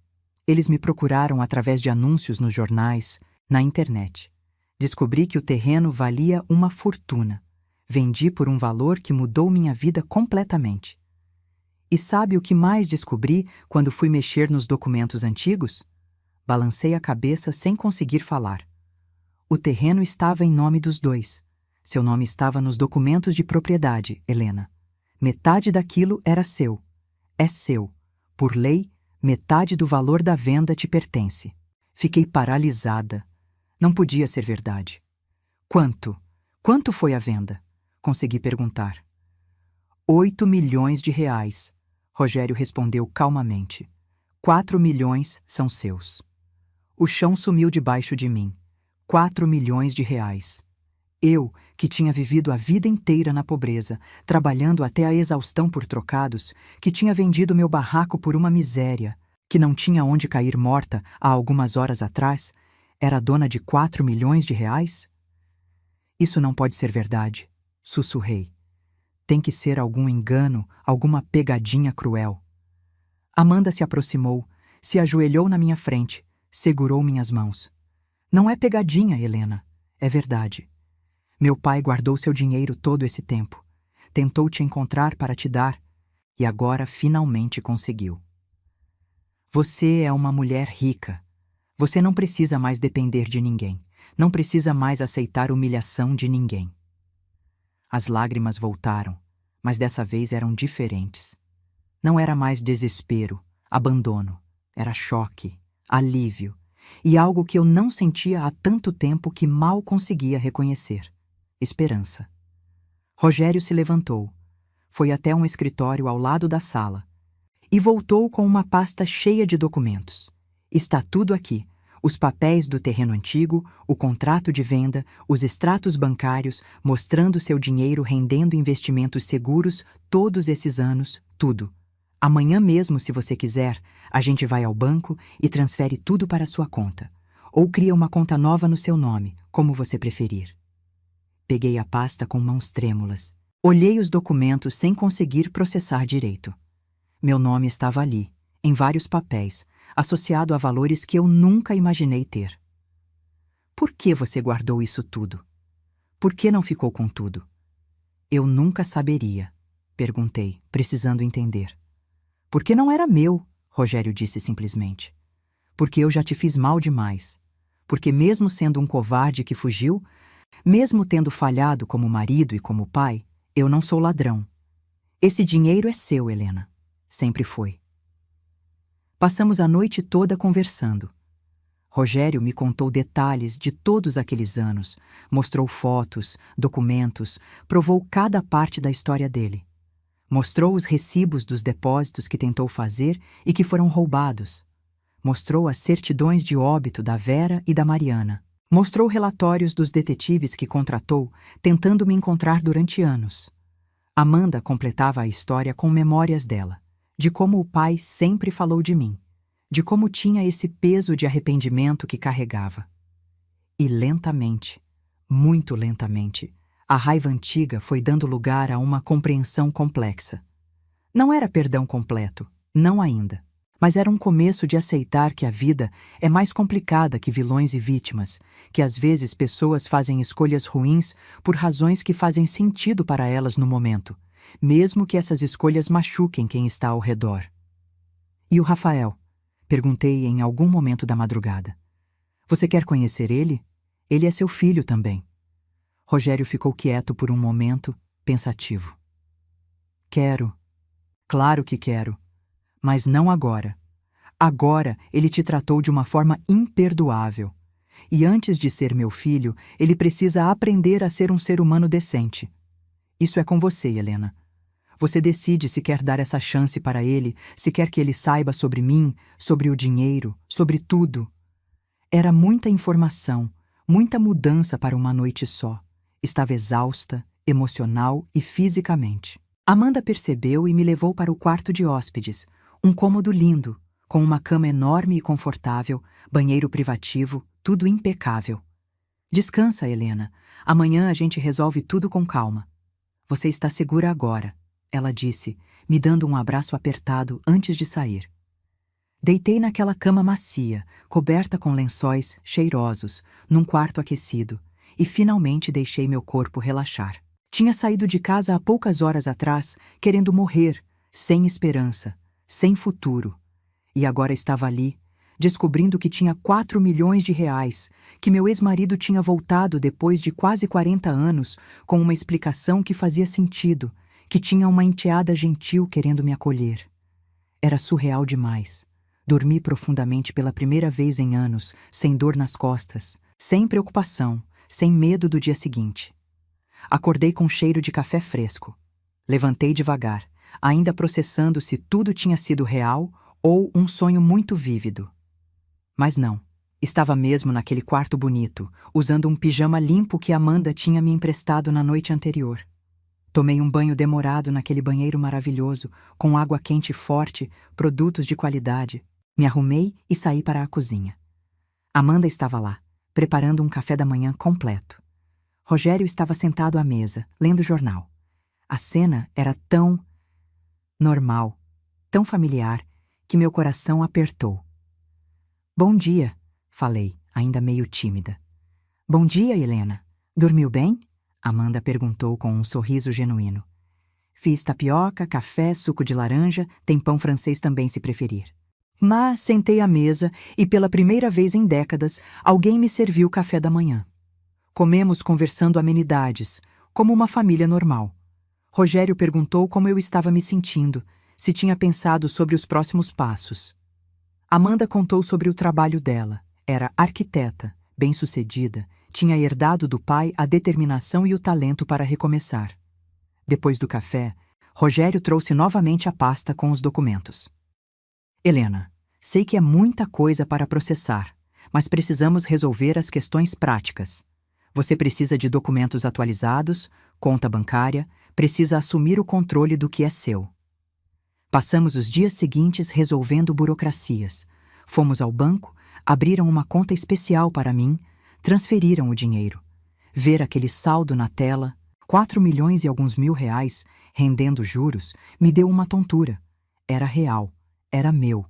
Eles me procuraram através de anúncios nos jornais, na internet. Descobri que o terreno valia uma fortuna. Vendi por um valor que mudou minha vida completamente. E sabe o que mais descobri quando fui mexer nos documentos antigos? Balancei a cabeça sem conseguir falar. O terreno estava em nome dos dois. Seu nome estava nos documentos de propriedade, Helena. Metade daquilo era seu. É seu. Por lei, metade do valor da venda te pertence. Fiquei paralisada. Não podia ser verdade. Quanto? Quanto foi a venda? Consegui perguntar. 8 milhões de reais. Rogério respondeu calmamente. 4 milhões são seus. O chão sumiu debaixo de mim. 4 milhões de reais. Eu, que tinha vivido a vida inteira na pobreza, trabalhando até a exaustão por trocados, que tinha vendido meu barraco por uma miséria, que não tinha onde cair morta há algumas horas atrás, era dona de 4 milhões de reais? Isso não pode ser verdade, sussurrei. Tem que ser algum engano, alguma pegadinha cruel. Amanda se aproximou, se ajoelhou na minha frente, segurou minhas mãos. Não é pegadinha, Helena, é verdade. Meu pai guardou seu dinheiro todo esse tempo. Tentou te encontrar para te dar, e agora finalmente conseguiu. Você é uma mulher rica. Você não precisa mais depender de ninguém. Não precisa mais aceitar humilhação de ninguém. As lágrimas voltaram, mas dessa vez eram diferentes. Não era mais desespero, abandono. Era choque, alívio, e algo que eu não sentia há tanto tempo que mal conseguia reconhecer. Esperança. Rogério se levantou, foi até um escritório ao lado da sala e voltou com uma pasta cheia de documentos. Está tudo aqui: os papéis do terreno antigo, o contrato de venda, os extratos bancários, mostrando seu dinheiro rendendo investimentos seguros todos esses anos, tudo. Amanhã mesmo, se você quiser, a gente vai ao banco e transfere tudo para sua conta. Ou cria uma conta nova no seu nome, como você preferir. Peguei a pasta com mãos trêmulas. Olhei os documentos sem conseguir processar direito. Meu nome estava ali, em vários papéis, associado a valores que eu nunca imaginei ter. Por que você guardou isso tudo? Por que não ficou com tudo? Eu nunca saberia, perguntei, precisando entender. Porque não era meu, Rogério disse simplesmente. Porque eu já te fiz mal demais. Porque mesmo sendo um covarde que fugiu, mesmo tendo falhado como marido e como pai, eu não sou ladrão. Esse dinheiro é seu, Helena. Sempre foi. Passamos a noite toda conversando. Rogério me contou detalhes de todos aqueles anos, mostrou fotos, documentos, provou cada parte da história dele. Mostrou os recibos dos depósitos que tentou fazer e que foram roubados. Mostrou as certidões de óbito da Vera e da Mariana. Mostrou relatórios dos detetives que contratou, tentando me encontrar durante anos. Amanda completava a história com memórias dela, de como o pai sempre falou de mim, de como tinha esse peso de arrependimento que carregava. E lentamente, muito lentamente, a raiva antiga foi dando lugar a uma compreensão complexa. Não era perdão completo, não ainda, mas era um começo de aceitar que a vida é mais complicada que vilões e vítimas, que às vezes pessoas fazem escolhas ruins por razões que fazem sentido para elas no momento, mesmo que essas escolhas machuquem quem está ao redor. E o Rafael? Perguntei em algum momento da madrugada. Você quer conhecer ele? Ele é seu filho também. Rogério ficou quieto por um momento, pensativo. Quero. Claro que quero. Mas não agora. Agora ele te tratou de uma forma imperdoável. E antes de ser meu filho, ele precisa aprender a ser um ser humano decente. Isso é com você, Helena. Você decide se quer dar essa chance para ele, se quer que ele saiba sobre mim, sobre o dinheiro, sobre tudo. Era muita informação, muita mudança para uma noite só. Estava exausta, emocional e fisicamente. Amanda percebeu e me levou para o quarto de hóspedes, um cômodo lindo, com uma cama enorme e confortável, banheiro privativo, tudo impecável. Descansa, Helena. Amanhã a gente resolve tudo com calma. Você está segura agora, ela disse, me dando um abraço apertado antes de sair. Deitei naquela cama macia, coberta com lençóis cheirosos, num quarto aquecido, e finalmente deixei meu corpo relaxar. Tinha saído de casa há poucas horas atrás, querendo morrer, sem esperança, sem futuro. E agora estava ali, descobrindo que tinha 4 milhões de reais, que meu ex-marido tinha voltado depois de quase 40 anos, com uma explicação que fazia sentido, que tinha uma enteada gentil querendo me acolher. Era surreal demais. Dormi profundamente pela primeira vez em anos, sem dor nas costas, sem preocupação, sem medo do dia seguinte. Acordei com cheiro de café fresco. Levantei devagar, ainda processando se tudo tinha sido real ou um sonho muito vívido. Mas não. Estava mesmo naquele quarto bonito, usando um pijama limpo que Amanda tinha me emprestado na noite anterior. Tomei um banho demorado naquele banheiro maravilhoso, com água quente forte, produtos de qualidade. Me arrumei e saí para a cozinha. Amanda estava lá, preparando um café da manhã completo. Rogério estava sentado à mesa, lendo jornal. A cena era tão normal, tão familiar, que meu coração apertou. Bom dia, falei, ainda meio tímida. Bom dia, Helena. Dormiu bem? Amanda perguntou com um sorriso genuíno. Fiz tapioca, café, suco de laranja, tem pão francês também se preferir. Mas sentei à mesa e pela primeira vez em décadas, alguém me serviu café da manhã. Comemos conversando amenidades, como uma família normal. Rogério perguntou como eu estava me sentindo, se tinha pensado sobre os próximos passos. Amanda contou sobre o trabalho dela. Era arquiteta, bem-sucedida, tinha herdado do pai a determinação e o talento para recomeçar. Depois do café, Rogério trouxe novamente a pasta com os documentos. Helena, sei que é muita coisa para processar, mas precisamos resolver as questões práticas. Você precisa de documentos atualizados, conta bancária, precisa assumir o controle do que é seu. Passamos os dias seguintes resolvendo burocracias. Fomos ao banco, abriram uma conta especial para mim, transferiram o dinheiro. Ver aquele saldo na tela, 4 milhões e alguns mil reais, rendendo juros, me deu uma tontura. Era real, era meu.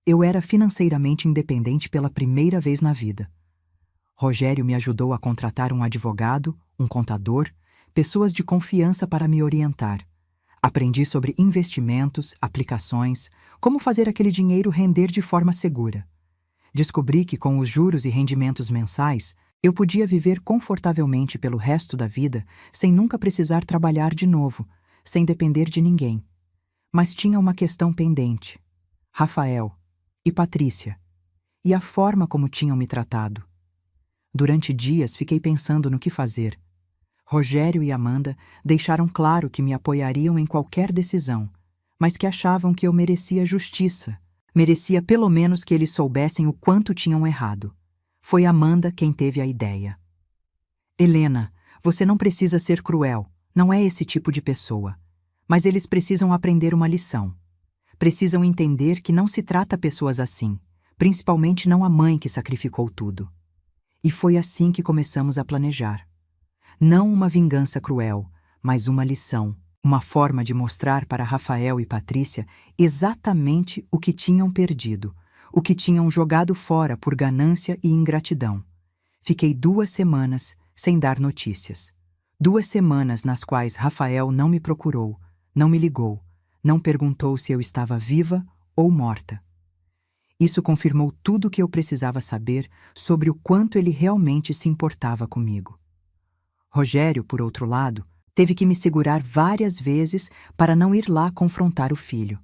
Eu era financeiramente independente pela primeira vez na vida. Rogério me ajudou a contratar um advogado, um contador, pessoas de confiança para me orientar. Aprendi sobre investimentos, aplicações, como fazer aquele dinheiro render de forma segura. Descobri que com os juros e rendimentos mensais, eu podia viver confortavelmente pelo resto da vida sem nunca precisar trabalhar de novo, sem depender de ninguém. Mas tinha uma questão pendente. Rafael e Patrícia. e a forma como tinham me tratado. Durante dias fiquei pensando no que fazer. Rogério e Amanda deixaram claro que me apoiariam em qualquer decisão, mas que achavam que eu merecia justiça, merecia pelo menos que eles soubessem o quanto tinham errado. Foi Amanda quem teve a ideia. Helena, você não precisa ser cruel, não é esse tipo de pessoa. Mas eles precisam aprender uma lição. Precisam entender que não se trata pessoas assim, principalmente não a mãe que sacrificou tudo. E foi assim que começamos a planejar. Não uma vingança cruel, mas uma lição, uma forma de mostrar para Rafael e Patrícia exatamente o que tinham perdido, o que tinham jogado fora por ganância e ingratidão. Fiquei 2 semanas sem dar notícias. 2 semanas nas quais Rafael não me procurou, não me ligou, não perguntou se eu estava viva ou morta. Isso confirmou tudo o que eu precisava saber sobre o quanto ele realmente se importava comigo. Rogério, por outro lado, teve que me segurar várias vezes para não ir lá confrontar o filho.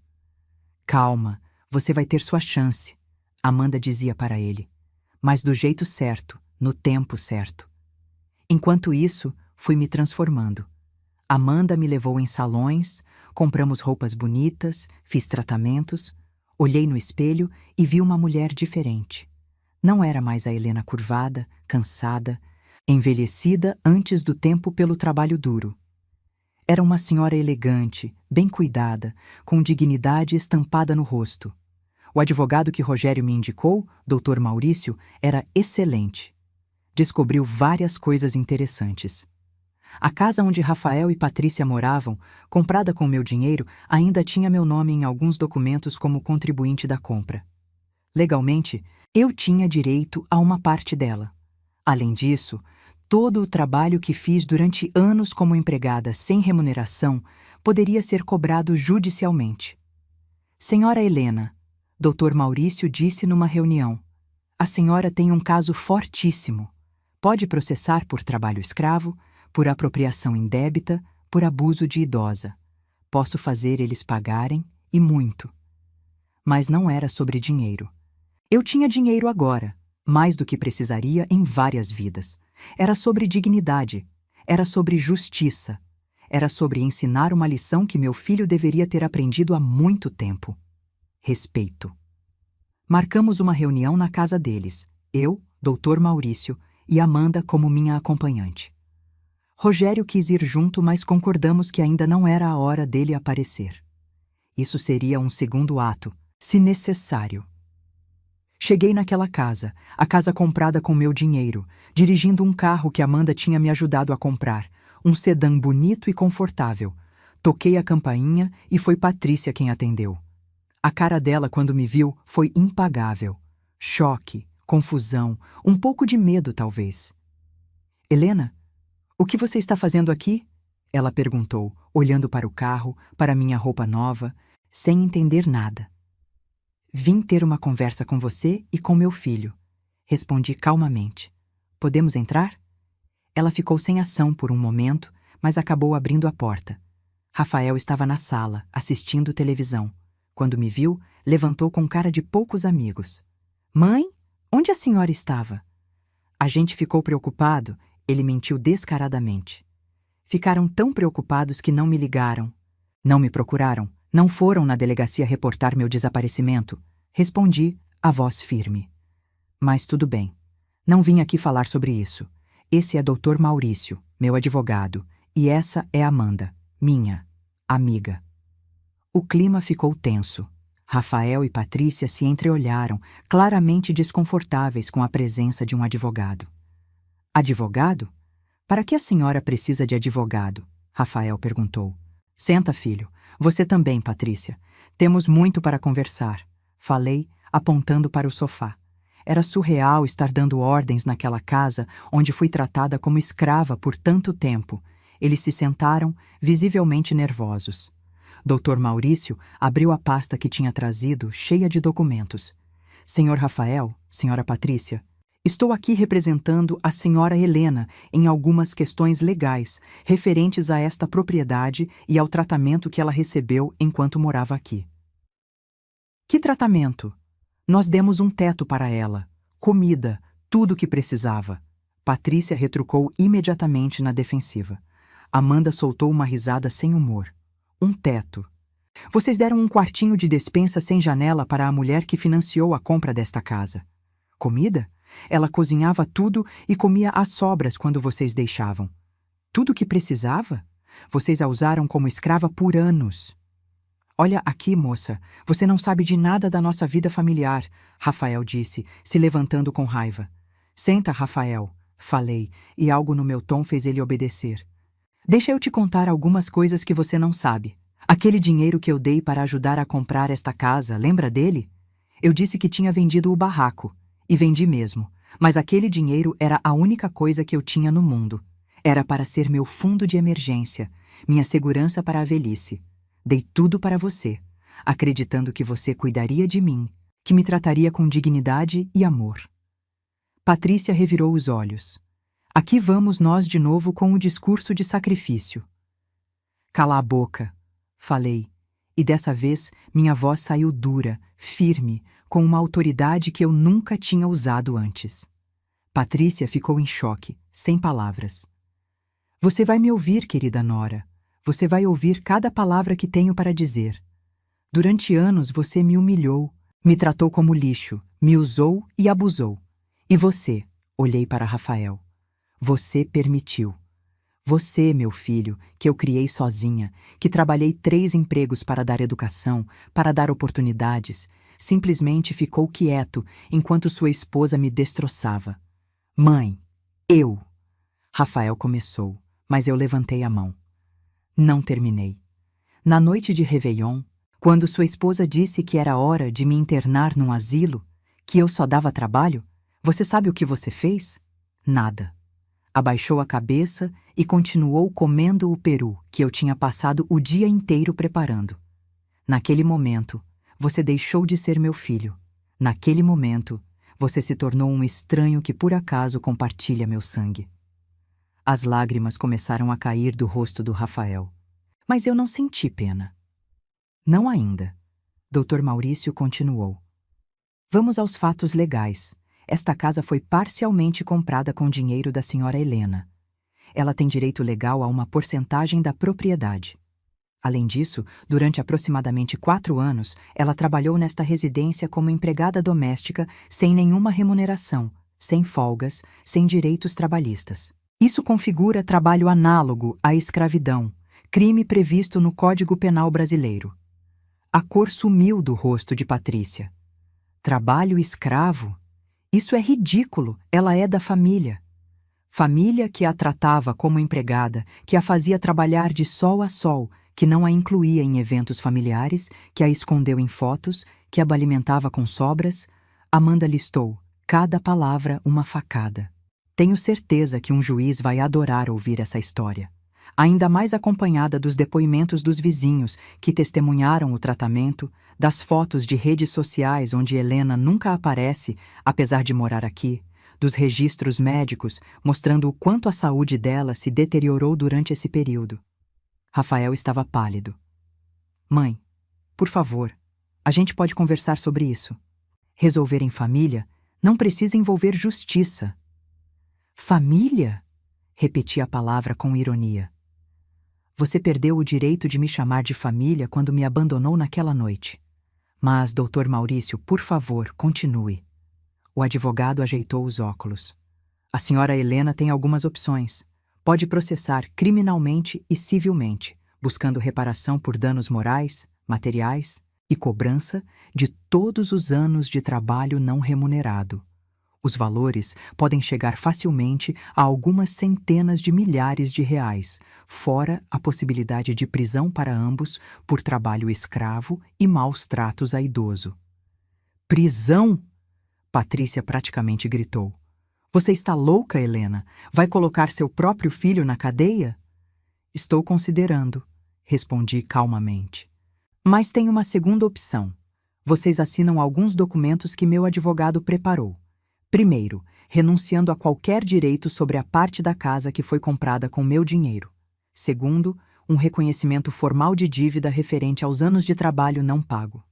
Calma, você vai ter sua chance, Amanda dizia para ele, mas do jeito certo, no tempo certo. Enquanto isso, fui me transformando. Amanda me levou em salões, compramos roupas bonitas, fiz tratamentos, olhei no espelho e vi uma mulher diferente. Não era mais a Helena curvada, cansada, envelhecida antes do tempo pelo trabalho duro. Era uma senhora elegante, bem cuidada, com dignidade estampada no rosto. O advogado que Rogério me indicou, Dr. Maurício, era excelente. Descobriu várias coisas interessantes. A casa onde Rafael e Patrícia moravam, comprada com meu dinheiro, ainda tinha meu nome em alguns documentos como contribuinte da compra. Legalmente, eu tinha direito a uma parte dela. Além disso, todo o trabalho que fiz durante anos como empregada sem remuneração poderia ser cobrado judicialmente. Senhora Helena, Dr. Maurício disse numa reunião, a senhora tem um caso fortíssimo. Pode processar por trabalho escravo, por apropriação indébita, por abuso de idosa. Posso fazer eles pagarem, e muito. Mas não era sobre dinheiro. Eu tinha dinheiro agora, mais do que precisaria em várias vidas. Era sobre dignidade, era sobre justiça, era sobre ensinar uma lição que meu filho deveria ter aprendido há muito tempo. Respeito. Marcamos uma reunião na casa deles, eu, Dr. Maurício, e Amanda como minha acompanhante. Rogério quis ir junto, mas concordamos que ainda não era a hora dele aparecer. Isso seria um segundo ato, se necessário. Cheguei naquela casa, a casa comprada com meu dinheiro, dirigindo um carro que Amanda tinha me ajudado a comprar, um sedã bonito e confortável. Toquei a campainha e foi Patrícia quem atendeu. A cara dela quando me viu foi impagável. Choque, confusão, um pouco de medo talvez. Helena? O que você está fazendo aqui? Ela perguntou, olhando para o carro, para minha roupa nova, sem entender nada. Vim ter uma conversa com você e com meu filho. Respondi calmamente. Podemos entrar? Ela ficou sem ação por um momento, mas acabou abrindo a porta. Rafael estava na sala, assistindo televisão. Quando me viu, levantou com cara de poucos amigos. Mãe, onde a senhora estava? A gente ficou preocupado. Ele mentiu descaradamente. Ficaram tão preocupados que não me ligaram. Não me procuraram, não foram na delegacia reportar meu desaparecimento. Respondi, a voz firme. Mas tudo bem. Não vim aqui falar sobre isso. Esse é Dr. Maurício, meu advogado, e essa é Amanda, minha amiga. O clima ficou tenso. Rafael e Patrícia se entreolharam, claramente desconfortáveis com a presença de um advogado. Advogado? Para que a senhora precisa de advogado? Rafael perguntou. Senta, filho. Você também, Patrícia. Temos muito para conversar. Falei, apontando para o sofá. Era surreal estar dando ordens naquela casa onde fui tratada como escrava por tanto tempo. Eles se sentaram, visivelmente nervosos. Dr. Maurício abriu a pasta que tinha trazido, cheia de documentos. Senhor Rafael, senhora Patrícia, estou aqui representando a senhora Helena em algumas questões legais referentes a esta propriedade e ao tratamento que ela recebeu enquanto morava aqui. Que tratamento? Nós demos um teto para ela, comida, tudo o que precisava. Patrícia retrucou imediatamente na defensiva. Amanda soltou uma risada sem humor. Um teto. Vocês deram um quartinho de despensa sem janela para a mulher que financiou a compra desta casa. Comida? Ela cozinhava tudo e comia as sobras quando vocês deixavam. Tudo o que precisava? Vocês a usaram como escrava por anos. Olha aqui, moça, você não sabe de nada da nossa vida familiar, Rafael disse, se levantando com raiva. Senta, Rafael, falei, e algo no meu tom fez ele obedecer. Deixa eu te contar algumas coisas que você não sabe. Aquele dinheiro que eu dei para ajudar a comprar esta casa, lembra dele? Eu disse que tinha vendido o barraco, e vendi mesmo, mas aquele dinheiro era a única coisa que eu tinha no mundo. Era para ser meu fundo de emergência, minha segurança para a velhice. Dei tudo para você, acreditando que você cuidaria de mim, que me trataria com dignidade e amor. Patrícia revirou os olhos. Aqui vamos nós de novo com o discurso de sacrifício. Cala a boca, falei, e dessa vez minha voz saiu dura, firme, com uma autoridade que eu nunca tinha usado antes. Patrícia ficou em choque, sem palavras. Você vai me ouvir, querida Nora. Você vai ouvir cada palavra que tenho para dizer. Durante anos você me humilhou, me tratou como lixo, me usou e abusou. E você, olhei para Rafael, você permitiu. Você, meu filho, que eu criei sozinha, que trabalhei 3 empregos para dar educação, para dar oportunidades, simplesmente ficou quieto enquanto sua esposa me destroçava. Mãe, eu. Rafael começou, mas eu levantei a mão. Não terminei. Na noite de Réveillon, quando sua esposa disse que era hora de me internar num asilo, que eu só dava trabalho, você sabe o que você fez? Nada. Abaixou a cabeça e continuou comendo o peru que eu tinha passado o dia inteiro preparando. Naquele momento, você deixou de ser meu filho. Naquele momento, você se tornou um estranho que por acaso compartilha meu sangue. As lágrimas começaram a cair do rosto do Rafael. Mas eu não senti pena. Não ainda. Dr. Maurício continuou. Vamos aos fatos legais. Esta casa foi parcialmente comprada com dinheiro da senhora Helena. Ela tem direito legal a uma porcentagem da propriedade. Além disso, durante aproximadamente 4 anos, ela trabalhou nesta residência como empregada doméstica sem nenhuma remuneração, sem folgas, sem direitos trabalhistas. Isso configura trabalho análogo à escravidão, crime previsto no Código Penal brasileiro. A cor sumiu do rosto de Patrícia. Trabalho escravo? Isso é ridículo, ela é da família. Família que a tratava como empregada, que a fazia trabalhar de sol a sol, que não a incluía em eventos familiares, que a escondeu em fotos, que a alimentava com sobras. Amanda listou, cada palavra uma facada. Tenho certeza que um juiz vai adorar ouvir essa história, ainda mais acompanhada dos depoimentos dos vizinhos que testemunharam o tratamento, das fotos de redes sociais onde Helena nunca aparece, apesar de morar aqui, dos registros médicos mostrando o quanto a saúde dela se deteriorou durante esse período. Rafael estava pálido. Mãe, por favor, a gente pode conversar sobre isso. Resolver em família não precisa envolver justiça. Família? Repeti a palavra com ironia. Você perdeu o direito de me chamar de família quando me abandonou naquela noite. Mas, Dr. Maurício, por favor, continue. O advogado ajeitou os óculos. A senhora Helena tem algumas opções. Pode processar criminalmente e civilmente, buscando reparação por danos morais, materiais e cobrança de todos os anos de trabalho não remunerado. Os valores podem chegar facilmente a algumas centenas de milhares de reais, fora a possibilidade de prisão para ambos por trabalho escravo e maus tratos a idoso. Prisão? Patrícia praticamente gritou. Você está louca, Helena? Vai colocar seu próprio filho na cadeia? Estou considerando, respondi calmamente. Mas tem uma segunda opção. Vocês assinam alguns documentos que meu advogado preparou. Primeiro, renunciando a qualquer direito sobre a parte da casa que foi comprada com meu dinheiro. Segundo, um reconhecimento formal de dívida referente aos anos de trabalho não pago.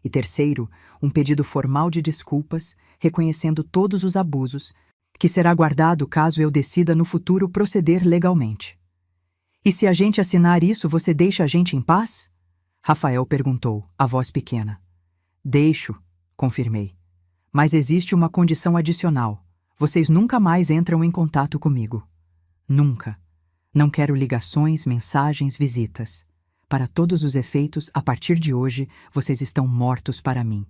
E terceiro, um pedido formal de desculpas, reconhecendo todos os abusos, que será guardado caso eu decida no futuro proceder legalmente. E se a gente assinar isso, você deixa a gente em paz? Rafael perguntou, a voz pequena. Deixo, confirmei. Mas existe uma condição adicional. Vocês nunca mais entram em contato comigo. Nunca. Não quero ligações, mensagens, visitas. Para todos os efeitos, a partir de hoje, vocês estão mortos para mim.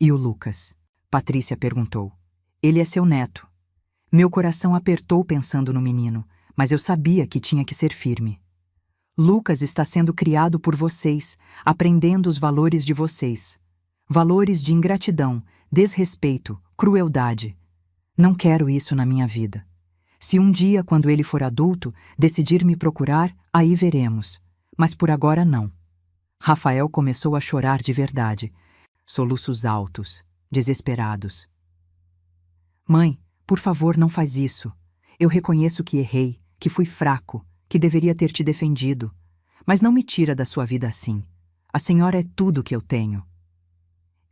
E o Lucas? Patrícia perguntou. Ele é seu neto. Meu coração apertou pensando no menino, mas eu sabia que tinha que ser firme. Lucas está sendo criado por vocês, aprendendo os valores de vocês. Valores de ingratidão, desrespeito, crueldade. Não quero isso na minha vida. Se um dia, quando ele for adulto, decidir me procurar, aí veremos. Mas por agora não. Rafael começou a chorar de verdade. Soluços altos, desesperados. Mãe, por favor, não faz isso. Eu reconheço que errei, que fui fraco, que deveria ter te defendido. Mas não me tira da sua vida assim. A senhora é tudo que eu tenho.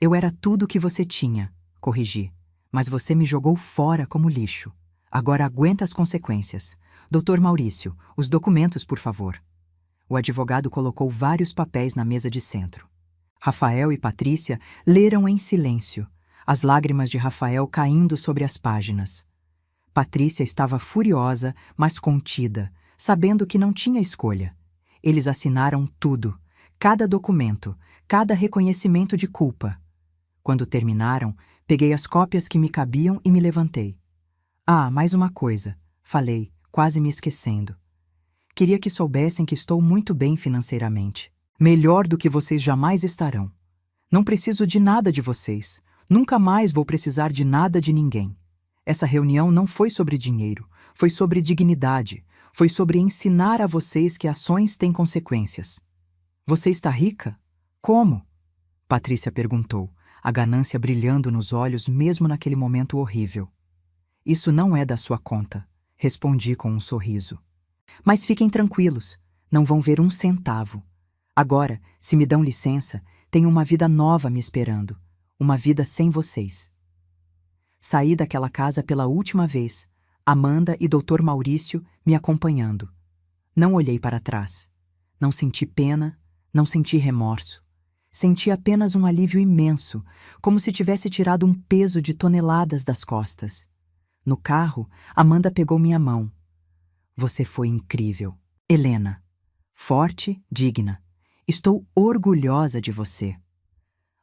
Eu era tudo que você tinha, corrigi. Mas você me jogou fora como lixo. Agora aguenta as consequências. Doutor Maurício, os documentos, por favor. O advogado colocou vários papéis na mesa de centro. Rafael e Patrícia leram em silêncio, as lágrimas de Rafael caindo sobre as páginas. Patrícia estava furiosa, mas contida, sabendo que não tinha escolha. Eles assinaram tudo, cada documento, cada reconhecimento de culpa. Quando terminaram, peguei as cópias que me cabiam e me levantei. Ah, mais uma coisa, falei, quase me esquecendo. Queria que soubessem que estou muito bem financeiramente. Melhor do que vocês jamais estarão. Não preciso de nada de vocês. Nunca mais vou precisar de nada de ninguém. Essa reunião não foi sobre dinheiro, foi sobre dignidade, foi sobre ensinar a vocês que ações têm consequências. Você está rica? Como? Patrícia perguntou, a ganância brilhando nos olhos mesmo naquele momento horrível. Isso não é da sua conta, respondi com um sorriso. Mas fiquem tranquilos, não vão ver um centavo. Agora, se me dão licença, tenho uma vida nova me esperando, uma vida sem vocês. Saí daquela casa pela última vez, Amanda e Dr. Maurício me acompanhando. Não olhei para trás. Não senti pena, não senti remorso. Senti apenas um alívio imenso, como se tivesse tirado um peso de toneladas das costas. No carro, Amanda pegou minha mão. Você foi incrível, Helena. Forte, digna. Estou orgulhosa de você.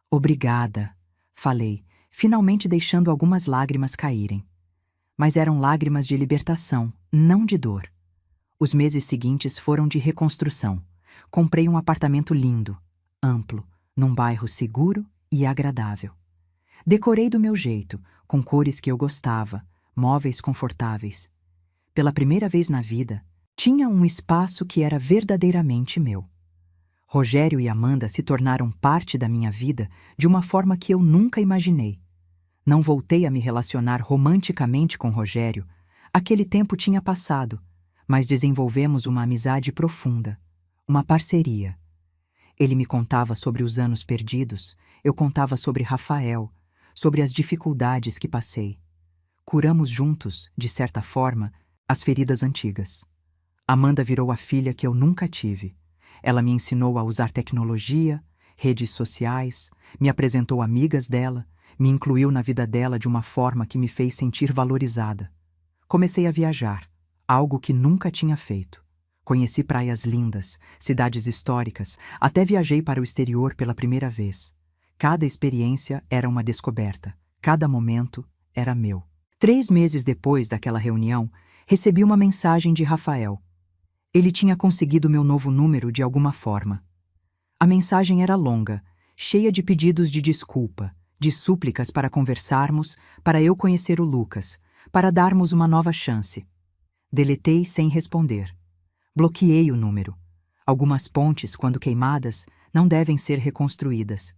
Obrigada, falei, finalmente deixando algumas lágrimas caírem. Mas eram lágrimas de libertação, não de dor. Os meses seguintes foram de reconstrução. Comprei um apartamento lindo, amplo, num bairro seguro e agradável. Decorei do meu jeito, com cores que eu gostava, móveis confortáveis. Pela primeira vez na vida, tinha um espaço que era verdadeiramente meu. Rogério e Amanda se tornaram parte da minha vida de uma forma que eu nunca imaginei. Não voltei a me relacionar romanticamente com Rogério. Aquele tempo tinha passado, mas desenvolvemos uma amizade profunda, uma parceria. Ele me contava sobre os anos perdidos, eu contava sobre Rafael, sobre as dificuldades que passei. Curamos juntos, de certa forma, as feridas antigas. Amanda virou a filha que eu nunca tive. Ela me ensinou a usar tecnologia, redes sociais, me apresentou amigas dela, me incluiu na vida dela de uma forma que me fez sentir valorizada. Comecei a viajar, algo que nunca tinha feito. Conheci praias lindas, cidades históricas, até viajei para o exterior pela primeira vez. Cada experiência era uma descoberta, cada momento era meu. 3 meses depois daquela reunião, recebi uma mensagem de Rafael. Ele tinha conseguido meu novo número de alguma forma. A mensagem era longa, cheia de pedidos de desculpa, de súplicas para conversarmos, para eu conhecer o Lucas, para darmos uma nova chance. Deletei sem responder. Bloqueei o número. Algumas pontes, quando queimadas, não devem ser reconstruídas.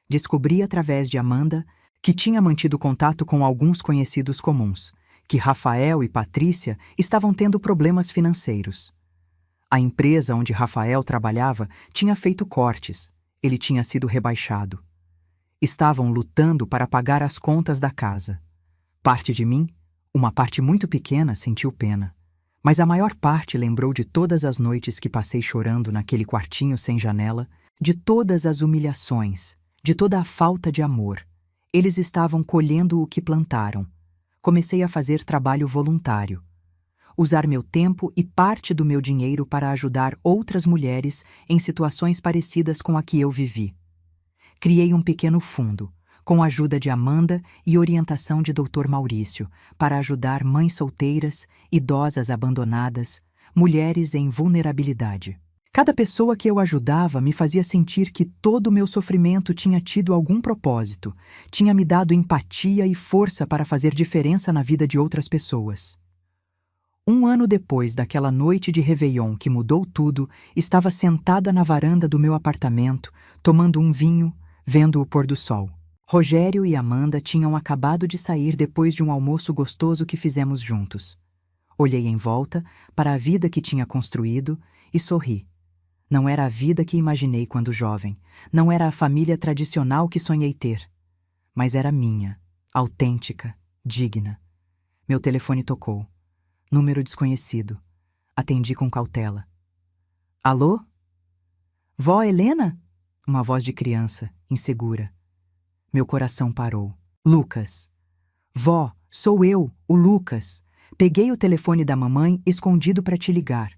Descobri através de Amanda que tinha mantido contato com alguns conhecidos comuns, que Rafael e Patrícia estavam tendo problemas financeiros. A empresa onde Rafael trabalhava tinha feito cortes. Ele tinha sido rebaixado. Estavam lutando para pagar as contas da casa. Parte de mim, uma parte muito pequena, sentiu pena. Mas a maior parte lembrou de todas as noites que passei chorando naquele quartinho sem janela, de todas as humilhações, de toda a falta de amor. Eles estavam colhendo o que plantaram. Comecei a fazer trabalho voluntário. Usar meu tempo e parte do meu dinheiro para ajudar outras mulheres em situações parecidas com a que eu vivi. Criei um pequeno fundo, com a ajuda de Amanda e orientação de Dr. Maurício, para ajudar mães solteiras, idosas abandonadas, mulheres em vulnerabilidade. Cada pessoa que eu ajudava me fazia sentir que todo o meu sofrimento tinha tido algum propósito, tinha me dado empatia e força para fazer diferença na vida de outras pessoas. 1 ano depois daquela noite de Réveillon que mudou tudo, estava sentada na varanda do meu apartamento, tomando um vinho, vendo o pôr do sol. Rogério e Amanda tinham acabado de sair depois de um almoço gostoso que fizemos juntos. Olhei em volta para a vida que tinha construído e sorri. Não era a vida que imaginei quando jovem, não era a família tradicional que sonhei ter, mas era minha, autêntica, digna. Meu telefone tocou. Número desconhecido. Atendi com cautela. Alô? Vó Helena? Uma voz de criança, insegura. Meu coração parou. Lucas. Vó, sou eu, o Lucas. Peguei o telefone da mamãe escondido para te ligar.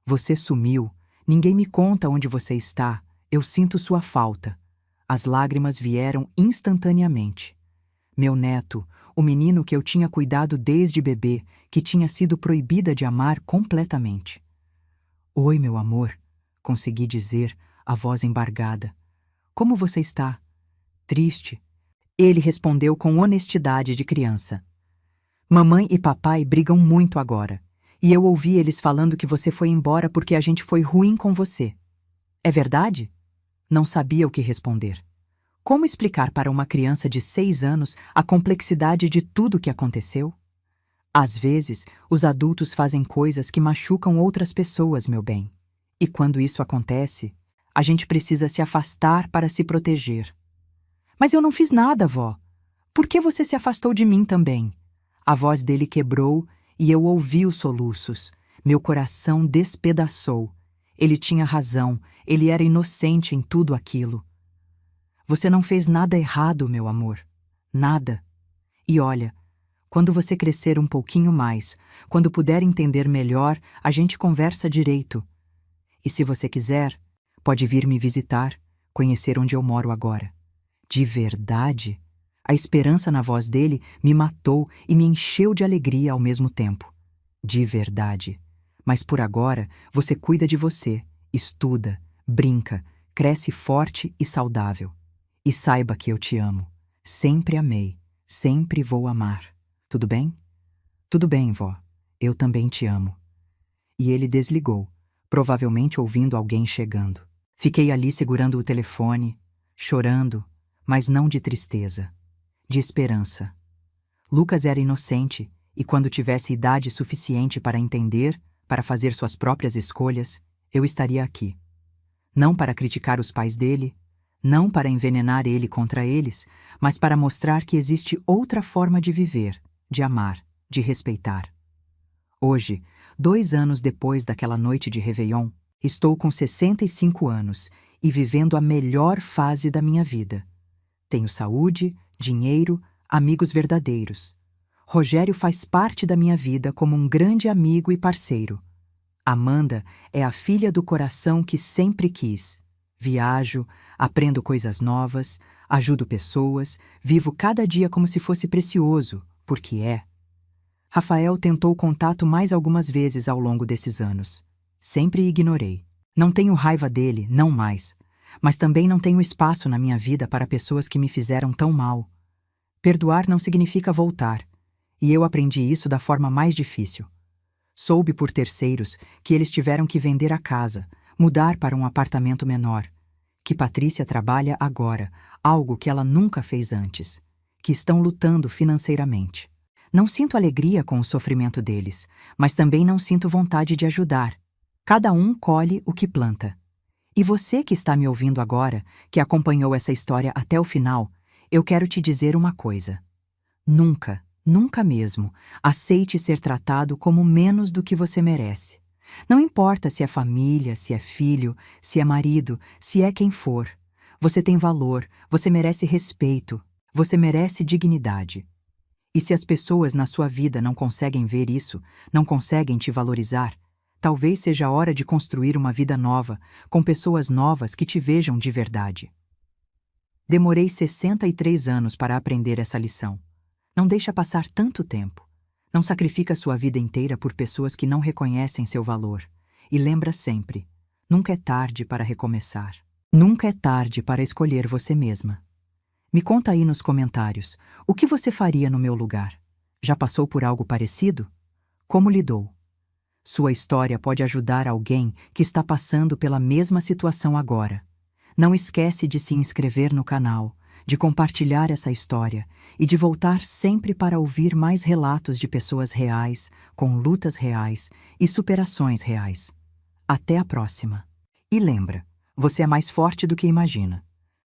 Você sumiu. Ninguém me conta onde você está. Eu sinto sua falta. As lágrimas vieram instantaneamente. Meu neto, o menino que eu tinha cuidado desde bebê, que tinha sido proibida de amar completamente. Oi, meu amor, consegui dizer, a voz embargada. Como você está? Triste. Ele respondeu com honestidade de criança. Mamãe e papai brigam muito agora, e eu ouvi eles falando que você foi embora porque a gente foi ruim com você. É verdade? Não sabia o que responder. Como explicar para uma criança de 6 anos a complexidade de tudo o que aconteceu? Às vezes, os adultos fazem coisas que machucam outras pessoas, meu bem. E quando isso acontece, a gente precisa se afastar para se proteger. Mas eu não fiz nada, vó. Por que você se afastou de mim também? A voz dele quebrou e eu ouvi os soluços. Meu coração despedaçou. Ele tinha razão, ele era inocente em tudo aquilo. Você não fez nada errado, meu amor. Nada. E olha, quando você crescer um pouquinho mais, quando puder entender melhor, a gente conversa direito. E se você quiser, pode vir me visitar, conhecer onde eu moro agora. De verdade? A esperança na voz dele me matou e me encheu de alegria ao mesmo tempo. De verdade. Mas por agora, você cuida de você, estuda, brinca, cresce forte e saudável. E saiba que eu te amo. Sempre amei. Sempre vou amar. Tudo bem? Tudo bem, vó. Eu também te amo. E ele desligou, provavelmente ouvindo alguém chegando. Fiquei ali segurando o telefone, chorando, mas não de tristeza, de esperança. Lucas era inocente e quando tivesse idade suficiente para entender, para fazer suas próprias escolhas, eu estaria aqui. Não para criticar os pais dele, não para envenenar ele contra eles, mas para mostrar que existe outra forma de viver, de amar, de respeitar. Hoje, 2 anos depois daquela noite de Réveillon, estou com 65 anos e vivendo a melhor fase da minha vida. Tenho saúde, dinheiro, amigos verdadeiros. Rogério faz parte da minha vida como um grande amigo e parceiro. Amanda é a filha do coração que sempre quis. Viajo, aprendo coisas novas, ajudo pessoas, vivo cada dia como se fosse precioso, porque é. Rafael tentou contato mais algumas vezes ao longo desses anos. Sempre ignorei. Não tenho raiva dele, não mais. Mas também não tenho espaço na minha vida para pessoas que me fizeram tão mal. Perdoar não significa voltar. E eu aprendi isso da forma mais difícil. Soube por terceiros que eles tiveram que vender a casa, mudar para um apartamento menor, que Patrícia trabalha agora, algo que ela nunca fez antes, que estão lutando financeiramente. Não sinto alegria com o sofrimento deles, mas também não sinto vontade de ajudar. Cada um colhe o que planta. E você que está me ouvindo agora, que acompanhou essa história até o final, Eu quero te dizer uma coisa. Nunca, nunca mesmo, aceite ser tratado como menos do que você merece. Não importa se é família, se é filho, se é marido, se é quem for. Você tem valor, você merece respeito, você merece dignidade. E se as pessoas na sua vida não conseguem ver isso, não conseguem te valorizar, talvez seja a hora de construir uma vida nova, com pessoas novas que te vejam de verdade. Demorei 63 anos para aprender essa lição. Não deixa passar tanto tempo. Não sacrifica sua vida inteira por pessoas que não reconhecem seu valor. E lembra sempre, nunca é tarde para recomeçar. Nunca é tarde para escolher você mesma. Me conta aí nos comentários, o que você faria no meu lugar? Já passou por algo parecido? Como lidou? Sua história pode ajudar alguém que está passando pela mesma situação agora. Não esquece de se inscrever no canal, de compartilhar essa história e de voltar sempre para ouvir mais relatos de pessoas reais, com lutas reais e superações reais. Até a próxima. E lembra, você é mais forte do que imagina.